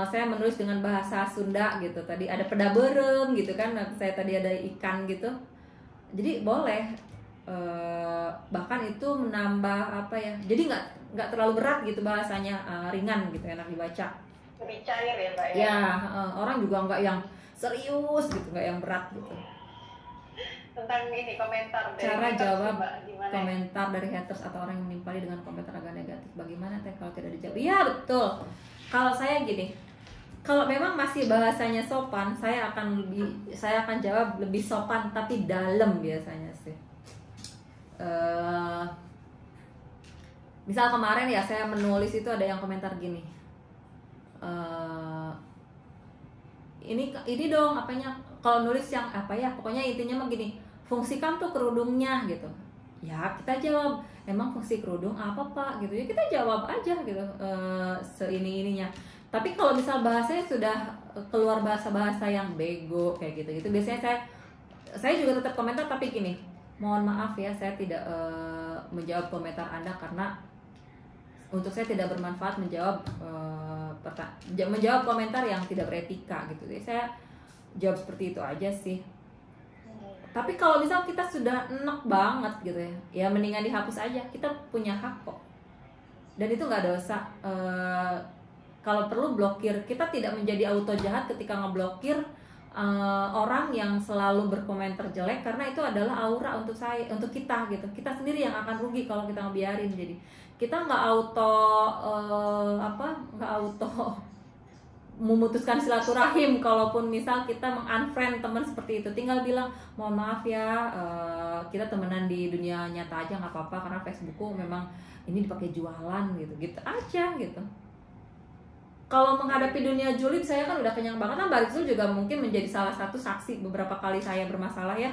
saya menulis dengan bahasa Sunda gitu. Tadi ada pedaberem gitu kan, saya tadi ada ikan gitu. Jadi boleh, bahkan itu menambah apa ya, jadi nggak terlalu berat gitu bahasanya, ringan gitu, enak dibaca. Lebih cair ya Mbak ya? Ya, orang juga nggak yang serius gitu, nggak yang berat gitu. Tentang ini komentar dari Cara haters, jawab Mbak, gimana? komentar dari haters atau orang yang menimpali dengan komentar agak negatif, bagaimana Teh kalau tidak dijawab? Iya betul. Kalau saya gini, kalau memang masih bahasanya sopan, saya akan jawab lebih sopan tapi dalam biasanya sih. Misal kemarin ya saya menulis itu ada yang komentar gini, ini dong apanya, kalau nulis yang apa ya, pokoknya intinya mah gini, fungsikan tuh kerudungnya gitu. Ya kita jawab, emang fungsi kerudung apa Pak gitu ya, kita jawab aja gitu, ininya. Tapi kalau misal bahasanya sudah keluar bahasa yang bego kayak gitu biasanya saya juga tetap komentar, tapi gini, mohon maaf ya, saya tidak menjawab komentar Anda karena untuk saya tidak bermanfaat menjawab komentar yang tidak beretika gitu. Jadi saya jawab seperti itu aja sih. Tapi kalau misal kita sudah enak banget gitu ya mendingan dihapus aja. Kita punya hak kok. Dan itu nggak dosa. Kalau perlu blokir. Kita tidak menjadi auto jahat ketika ngeblokir orang yang selalu berkomentar jelek, karena itu adalah aura untuk kita gitu. Kita sendiri yang akan rugi kalau kita ngebiarin. Jadi kita nggak auto memutuskan silaturahim. Kalaupun misal kita mengunfriend teman seperti itu, tinggal bilang mohon maaf ya, kita temenan di dunia nyata aja nggak apa-apa, karena Facebookku memang ini dipakai jualan gitu aja gitu. Kalau menghadapi dunia julid, saya kan udah kenyang banget. Nah, Mbak Rizul juga mungkin menjadi salah satu saksi beberapa kali saya bermasalah ya.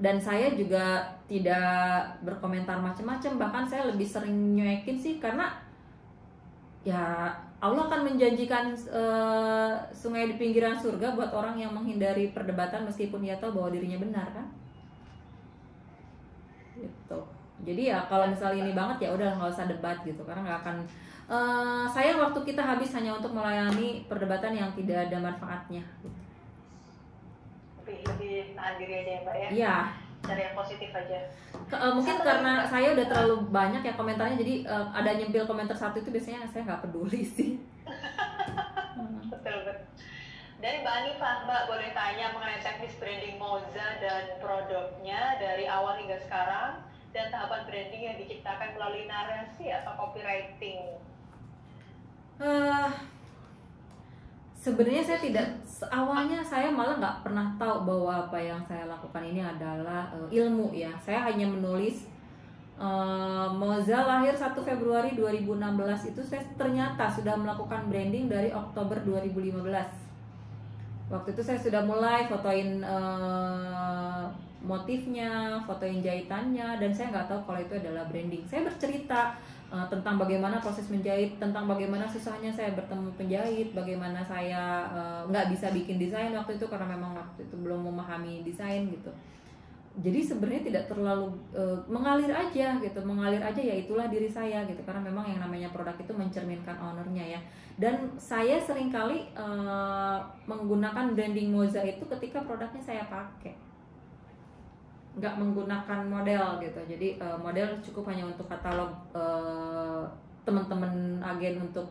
Dan saya juga tidak berkomentar macam-macam, bahkan saya lebih sering nyuekin sih, karena ya Allah akan menjanjikan sungai di pinggiran surga buat orang yang menghindari perdebatan meskipun dia tahu bahwa dirinya benar kan. Gitu. Jadi ya kalau misalnya ini banget ya udah nggak usah debat gitu, karena nggak akan sayang waktu kita habis hanya untuk melayani perdebatan yang tidak ada manfaatnya. Gitu. Lebih nahan diri aja ya Mbak ya? Iya. Cari yang positif aja. Mungkin karena saya udah terlalu banyak ya komentarnya, jadi ada nyempil komentar satu itu biasanya saya nggak peduli sih. Betul. Dari Mbak Anifah, Mbak boleh tanya mengenai teknis branding Moza dan produknya dari awal hingga sekarang, dan tahapan branding yang diciptakan melalui narasi atau copywriting? Sebenarnya awalnya saya malah nggak pernah tahu bahwa apa yang saya lakukan ini adalah ilmu ya. Saya hanya menulis. Moza lahir 1 Februari 2016, itu saya ternyata sudah melakukan branding dari Oktober 2015. Waktu itu saya sudah mulai fotoin motifnya, fotoin jahitannya, dan saya nggak tahu kalau itu adalah branding. Saya bercerita tentang bagaimana proses menjahit, tentang bagaimana susahnya saya bertemu penjahit, bagaimana saya nggak bisa bikin desain waktu itu karena memang waktu itu belum memahami desain gitu. Jadi sebenarnya tidak terlalu mengalir aja gitu, mengalir aja ya itulah diri saya gitu, karena memang yang namanya produk itu mencerminkan ownernya ya. Dan saya seringkali menggunakan branding Moza itu ketika produknya saya pakai, nggak menggunakan model gitu. Jadi model cukup hanya untuk katalog teman-teman agen untuk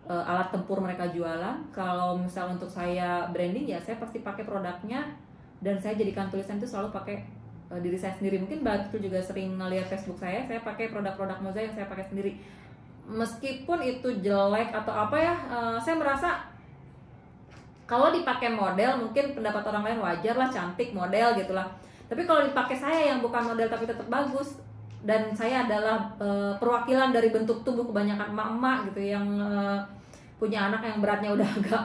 alat tempur mereka jualan. Kalau misal untuk saya branding ya saya pasti pakai produknya, dan saya jadikan tulisan itu selalu pakai diri saya sendiri. Mungkin Mbak itu juga sering ngeliat Facebook saya pakai produk-produk Moza yang saya pakai sendiri. Meskipun itu jelek atau apa ya, saya merasa kalau dipakai model mungkin pendapat orang lain wajar lah, cantik model gitulah. Tapi kalau dipakai saya yang bukan model tapi tetap bagus, dan saya adalah perwakilan dari bentuk tubuh kebanyakan emak-emak gitu yang punya anak yang beratnya udah agak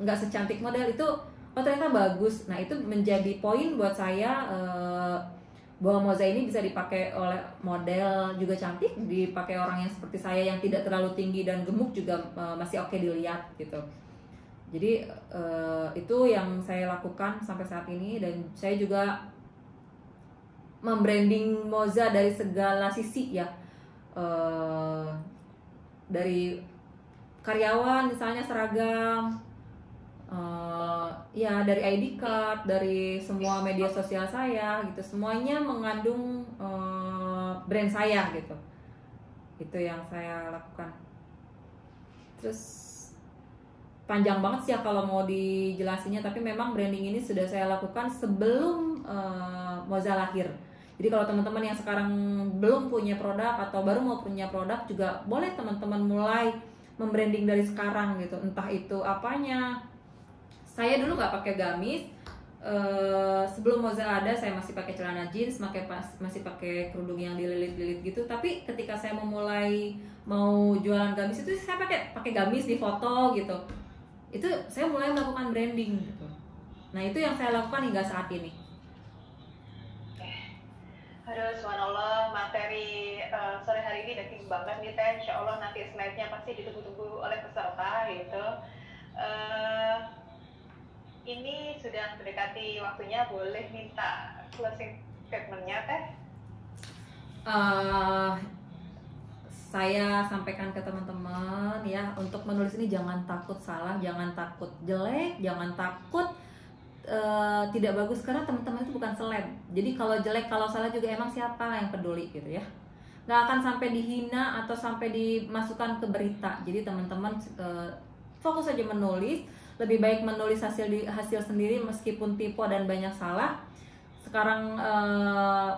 nggak secantik model itu, oh ternyata bagus. Nah itu menjadi poin buat saya bahwa Moza ini bisa dipakai oleh model juga cantik, dipakai orang yang seperti saya yang tidak terlalu tinggi dan gemuk juga masih oke dilihat gitu. Jadi itu yang saya lakukan sampai saat ini, dan saya juga membranding Moza dari segala sisi ya, dari karyawan misalnya seragam, ya dari ID card, dari semua media sosial saya gitu, semuanya mengandung brand saya gitu. Itu yang saya lakukan. Terus panjang banget sih ya kalau mau dijelasinnya, tapi memang branding ini sudah saya lakukan sebelum Moza lahir. Jadi kalau teman-teman yang sekarang belum punya produk atau baru mau punya produk juga boleh teman-teman mulai membranding dari sekarang gitu. Entah itu apanya. Saya dulu nggak pakai gamis. Sebelum Moza ada saya masih pakai celana jeans, masih pakai kerudung yang dililit-lilit gitu. Tapi ketika saya mau jualan gamis itu saya pakai gamis di foto gitu. Itu saya mulai melakukan branding gitu. Nah itu yang saya lakukan hingga saat ini. Aduh, subhanallah, materi sore hari ini daging banget nih Teh. Insya Allah nanti slide-nya pasti ditunggu-tunggu oleh peserta gitu. Ini sudah mendekati waktunya, boleh minta closing statement-nya Teh? Saya sampaikan ke teman-teman ya, untuk menulis ini jangan takut salah, jangan takut jelek, jangan takut tidak bagus, karena teman-teman itu bukan seleb. Jadi kalau jelek, kalau salah juga emang siapa yang peduli gitu ya. Nggak akan sampai dihina atau sampai dimasukkan ke berita. Jadi teman-teman fokus aja menulis. Lebih baik menulis hasil sendiri meskipun typo dan banyak salah. Sekarang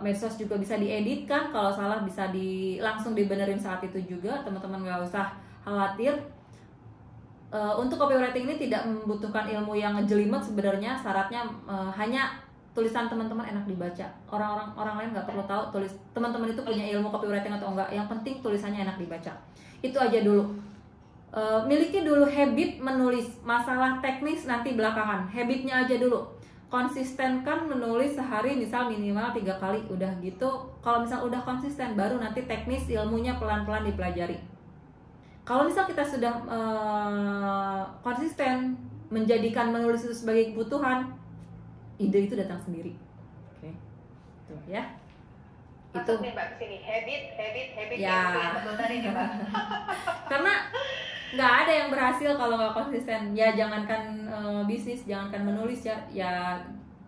medsos juga bisa diedit kan, kalau salah bisa langsung dibenerin saat itu juga, teman-teman nggak usah khawatir. Untuk copywriting ini tidak membutuhkan ilmu yang ngejelimet sebenarnya, syaratnya hanya tulisan teman-teman enak dibaca. Orang lain nggak perlu tahu teman-teman itu punya ilmu copywriting atau enggak, yang penting tulisannya enak dibaca. Itu aja dulu. Miliki dulu habit menulis, masalah teknis nanti belakangan. Habitnya aja dulu. Konsistenkan menulis sehari misal minimal 3 kali, udah gitu. Kalau misal udah konsisten, baru nanti teknis ilmunya pelan-pelan dipelajari. Kalau misal kita sudah konsisten menjadikan menulis itu sebagai kebutuhan, ide itu datang sendiri. Oke, tuh ya. Masuk nih Mbak kesini, habit ya. Betul tadi nih Mbak. Karena nggak ada yang berhasil kalau nggak konsisten. Ya jangankan bisnis, jangankan menulis ya.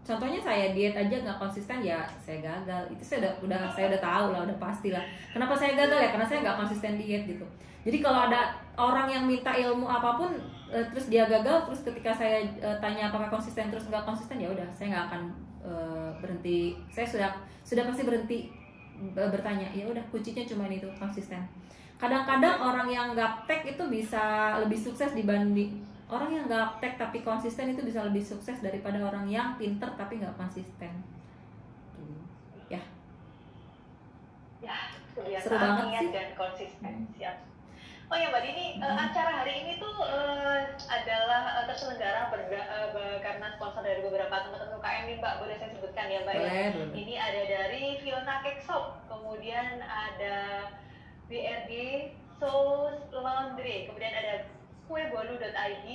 Contohnya saya diet aja nggak konsisten ya saya gagal. Itu saya udah tahu lah, udah pasti lah. Kenapa saya gagal ya? Karena saya nggak konsisten diet gitu. Jadi kalau ada orang yang minta ilmu apapun terus dia gagal, terus ketika saya tanya apakah konsisten terus nggak konsisten, ya udah saya nggak akan berhenti. Saya sudah pasti berhenti bertanya. Ya udah, kuncinya cuma itu, konsisten. Kadang-kadang orang yang gaptek itu bisa lebih sukses dibanding orang yang gaptek tapi konsisten, itu bisa lebih sukses daripada orang yang pinter tapi nggak konsisten. Ya. Ya, kebiasaan seru banget niat sih. dan konsisten. Siap. Oh ya Mbak Dini, acara hari ini tuh adalah terselenggara karena sponsor dari beberapa teman-teman UKM nih Mbak, boleh saya sebutkan ya Mbak ya. Ini ada dari Fiona Cake Shop, kemudian ada BRD Soul Laundry, kemudian ada kuebolu.id,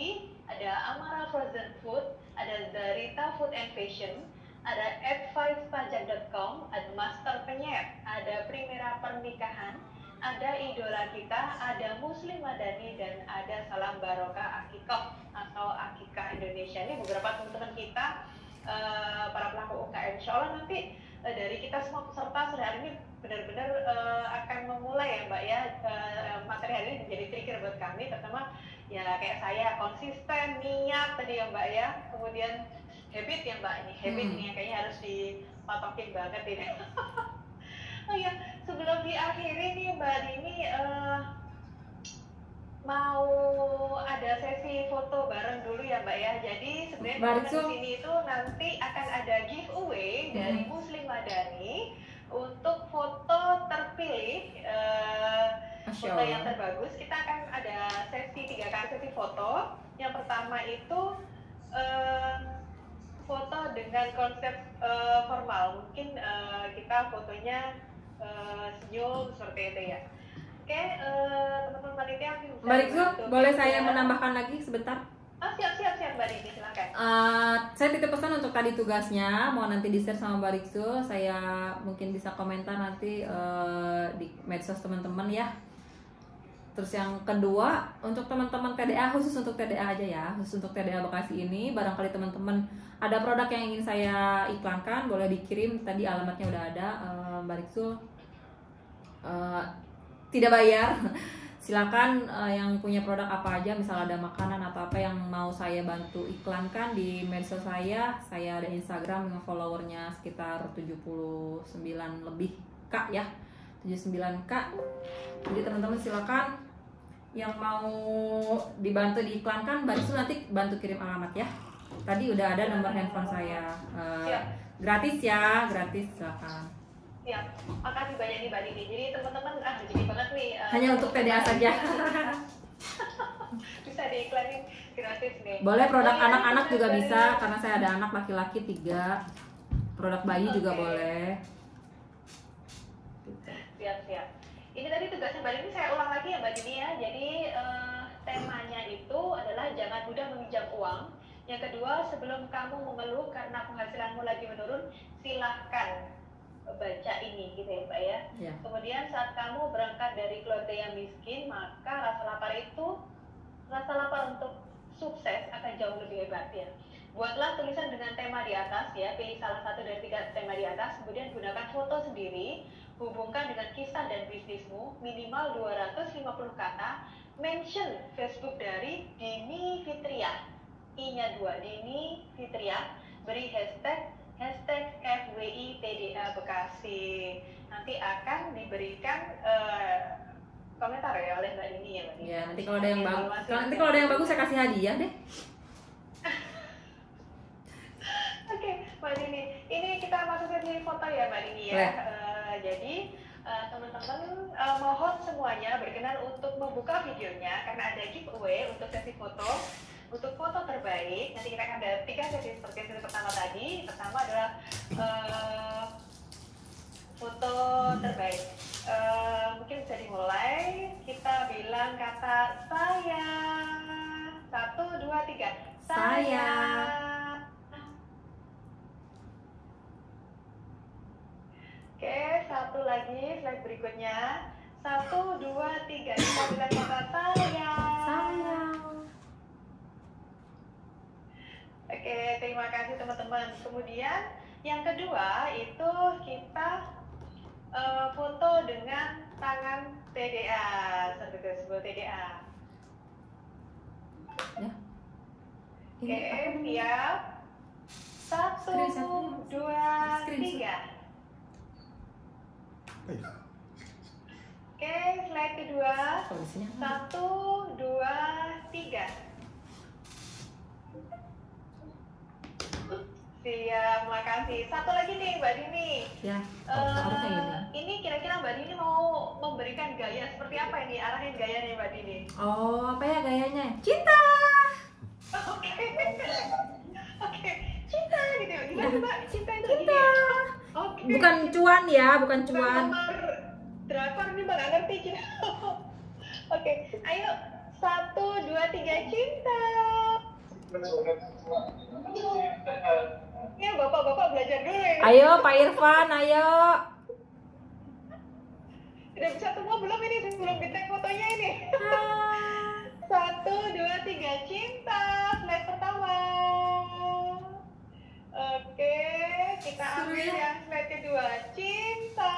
ada Amara Frozen Food, ada Zarita Food and Fashion, ada @5pajak.com, ada Master Penyet, ada Primera Pernikahan, ada Idola Kita, ada Muslim Madani, dan ada Salam Barokah Akikoh atau Akikah Indonesia. Ini beberapa teman-teman kita, para pelaku UKM. Insya Allah nanti dari kita semua peserta sore hari ini benar-benar akan memulai ya Mbak ya, materi hari ini menjadi trigger buat kami, terutama ya kayak saya konsisten, niat tadi ya Mbak ya, kemudian habit ya Mbak, ini habit ini yang kayaknya harus dipatokin banget ini. Oh ya, sebelum diakhiri nih Mbak Dini, mau ada sesi foto bareng dulu ya Mbak ya. Jadi sebenarnya di sini itu nanti akan ada giveaway dari Muslim Madani untuk foto terpilih, foto yang terbagus. Kita akan ada sesi 3 kali sesi foto. Yang pertama itu foto dengan konsep formal, mungkin kita fotonya senyum seperti itu ya. Oke, teman-teman panitia, Mbak Riksu, boleh saya menambahkan lagi sebentar? Siap Mbak Dini, silakan. Saya titip pesan untuk tadi tugasnya, mau nanti di-share sama Mbak Riksu, saya mungkin bisa komentar nanti di medsos teman-teman ya. Terus yang kedua, untuk teman-teman TDA, khusus untuk TDA aja ya, khusus untuk TDA Bekasi ini, barangkali teman-teman ada produk yang ingin saya iklankan, boleh dikirim, tadi alamatnya udah ada, Mbak Riksu. Tidak bayar, silakan yang punya produk apa aja, misal ada makanan atau apa yang mau saya bantu iklankan di medsos saya ada Instagram dengan followernya sekitar 79 lebih K ya, 79K. Jadi teman-teman silakan yang mau dibantu diiklankan, Mbak Risu nanti bantu kirim alamat ya. Tadi udah ada nomor handphone saya, gratis ya, gratis, silakan. Ya, makasih banyak nih Mbak Dini. Jadi teman-teman, jadi banget nih. Hanya untuk TDA saja. Bisa diiklanin gratis nih. Boleh produk anak-anak juga bisa, karena saya ada anak laki-laki 3. Produk bayi juga boleh. Siap. Ini tadi tugasnya Mbak Dini, saya ulang lagi ya Mbak Dini ya. Jadi temanya itu adalah jangan mudah meminjam uang. Yang kedua, sebelum kamu mengeluh karena penghasilanmu lagi menurun, silahkan baca ini gitu ya Mbak ya. Kemudian saat kamu berangkat dari keluarga yang miskin, maka rasa lapar untuk sukses akan jauh lebih hebat ya. Buatlah tulisan dengan tema di atas ya, pilih salah satu dari 3 tema di atas, kemudian gunakan foto sendiri, hubungkan dengan kisah dan bisnismu, minimal 250 kata, mention Facebook dari Dini Fitriah, I-nya 2, Dini Fitriah, beri hashtag FWI TDA Bekasi. Nanti akan diberikan komentar ya oleh Mbak Dini ya Mbak Dini. Ya, nanti kalau ada yang bagus, kalau ada yang bagus saya kasih hadiah deh. Oke, Mbak Dini. Ini kita masuk ke foto ya Mbak Dini ya. Jadi teman-teman mohon semuanya berkenan untuk membuka videonya karena ada giveaway untuk sesi foto. Untuk foto terbaik, nanti kita akan ada 3 sesi seperti sesi pertama tadi. Pertama adalah foto terbaik. Mungkin bisa dimulai. Kita bilang kata saya. 1, 2, 3. Saya. Oke, satu lagi slide berikutnya. 1, 2, 3. Kita bilang kata saya. Oke, terima kasih teman-teman. Kemudian yang kedua itu kita foto dengan tangan TDA, sebuah TDA. Ya. Oke, siap. 1, 2, 3. Oke, slide kedua. 1, 2, 3. Siap, makasih. Satu lagi nih Mbak Dini. Ya, ini kira-kira Mbak Dini mau memberikan gaya seperti apa ini? Arahin gayanya Mbak Dini. Oh, apa ya gayanya? Cinta. Oke, cinta gitu. Gimana Mbak? Cinta itu gini Cinta. ya? Oke. Bukan cuan ya, bukan cuan. Drakor nih Mbak, nggak ngerti cinta. Oke, ayo 1, 2, 3, cinta. Ya, bapak-bapak belajar dulu ya. Ayo Pak Irfan, ayo. Udah bisa semua belum ini sebelum di-tag fotonya ini? Ah. 1, 2, 3, cinta. Slide pertama. Oke, kita ambil Seru ya. yang slide kedua. Cinta.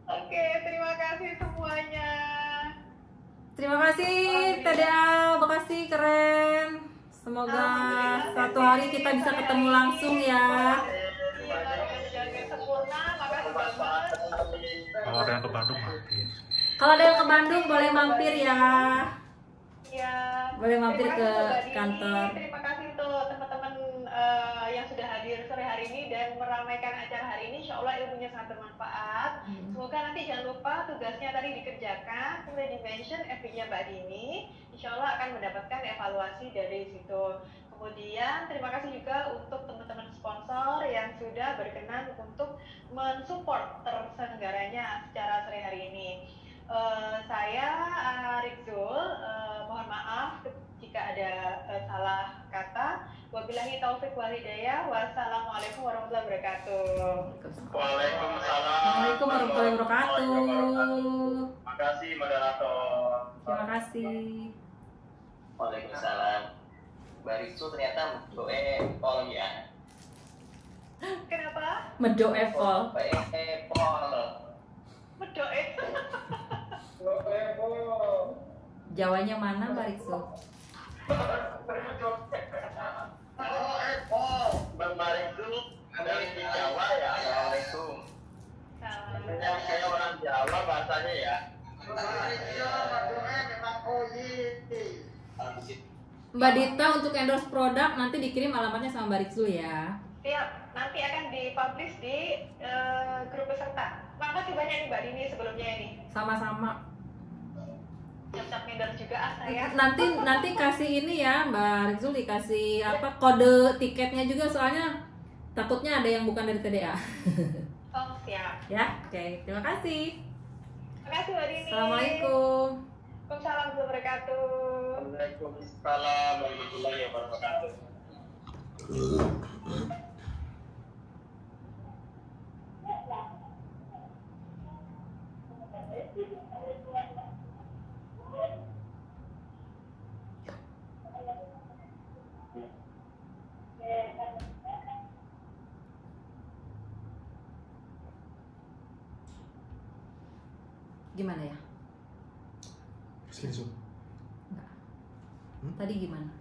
Oke, terima kasih semuanya. Terima kasih TDA, makasih keren. Semoga Alhamdulillah, suatu hari kita bisa sore ketemu hari langsung ini. ya. Iya, dengan jalan sempurna. Makasih banget. Kalau ada yang ke Bandung mampir. Kalau ada yang ke Bandung boleh mampir ya. Iya. Boleh mampir Terima ke kasih Mbak Dini. kantor. Terima kasih untuk teman-teman yang sudah hadir sore hari ini dan meramaikan acara hari ini. Insya Allah ilmunya sangat bermanfaat. Semoga nanti jangan lupa tugasnya tadi dikerjakan. Sudah di-mention FB-nya Mbak Dini. Insya Allah akan mendapatkan evaluasi dari situ. Kemudian terima kasih juga untuk teman-teman sponsor yang sudah berkenan untuk mensupport terselenggaranya acara sore hari ini. Saya Rizul, mohon maaf jika ada salah kata. Wabillahi taufik wal hidayah. Wassalamualaikum warahmatullahi wabarakatuh. Waalaikumsalam. Assalamualaikum warahmatullahi wabarakatuh. Terima kasih moderator. Terima kasih. Waalaikumsalam. Barisu ternyata doe pol ya. Kenapa? Medo Evol. Pol. Berdoa. Jawanya mana Mbak Rizzo? Bang Barisu dari Jawa ya. Assalamualaikum. Saya orang Jawa bahasanya ya. Mbak Dita untuk endorse produk nanti dikirim alamatnya sama Mbak Rizzo ya. Siap, nanti akan dipublish di grup peserta. Makasih banyak nih Mbak Dini sebelumnya ini. Sama-sama. Siap-siap minder juga saya. Nanti kasih ini ya Mbak Rizul, dikasih apa kode tiketnya juga soalnya takutnya ada yang bukan dari TDA. Oh, siap. Ya, oke. Terima kasih. Terima kasih Mbak Dini. Assalamualaikum. Waalaikumsalam warahmatullahi wabarakatuh. Waalaikumsalam warahmatullahi wabarakatuh. Gimana ya? Screenshot. Enggak. Tadi gimana?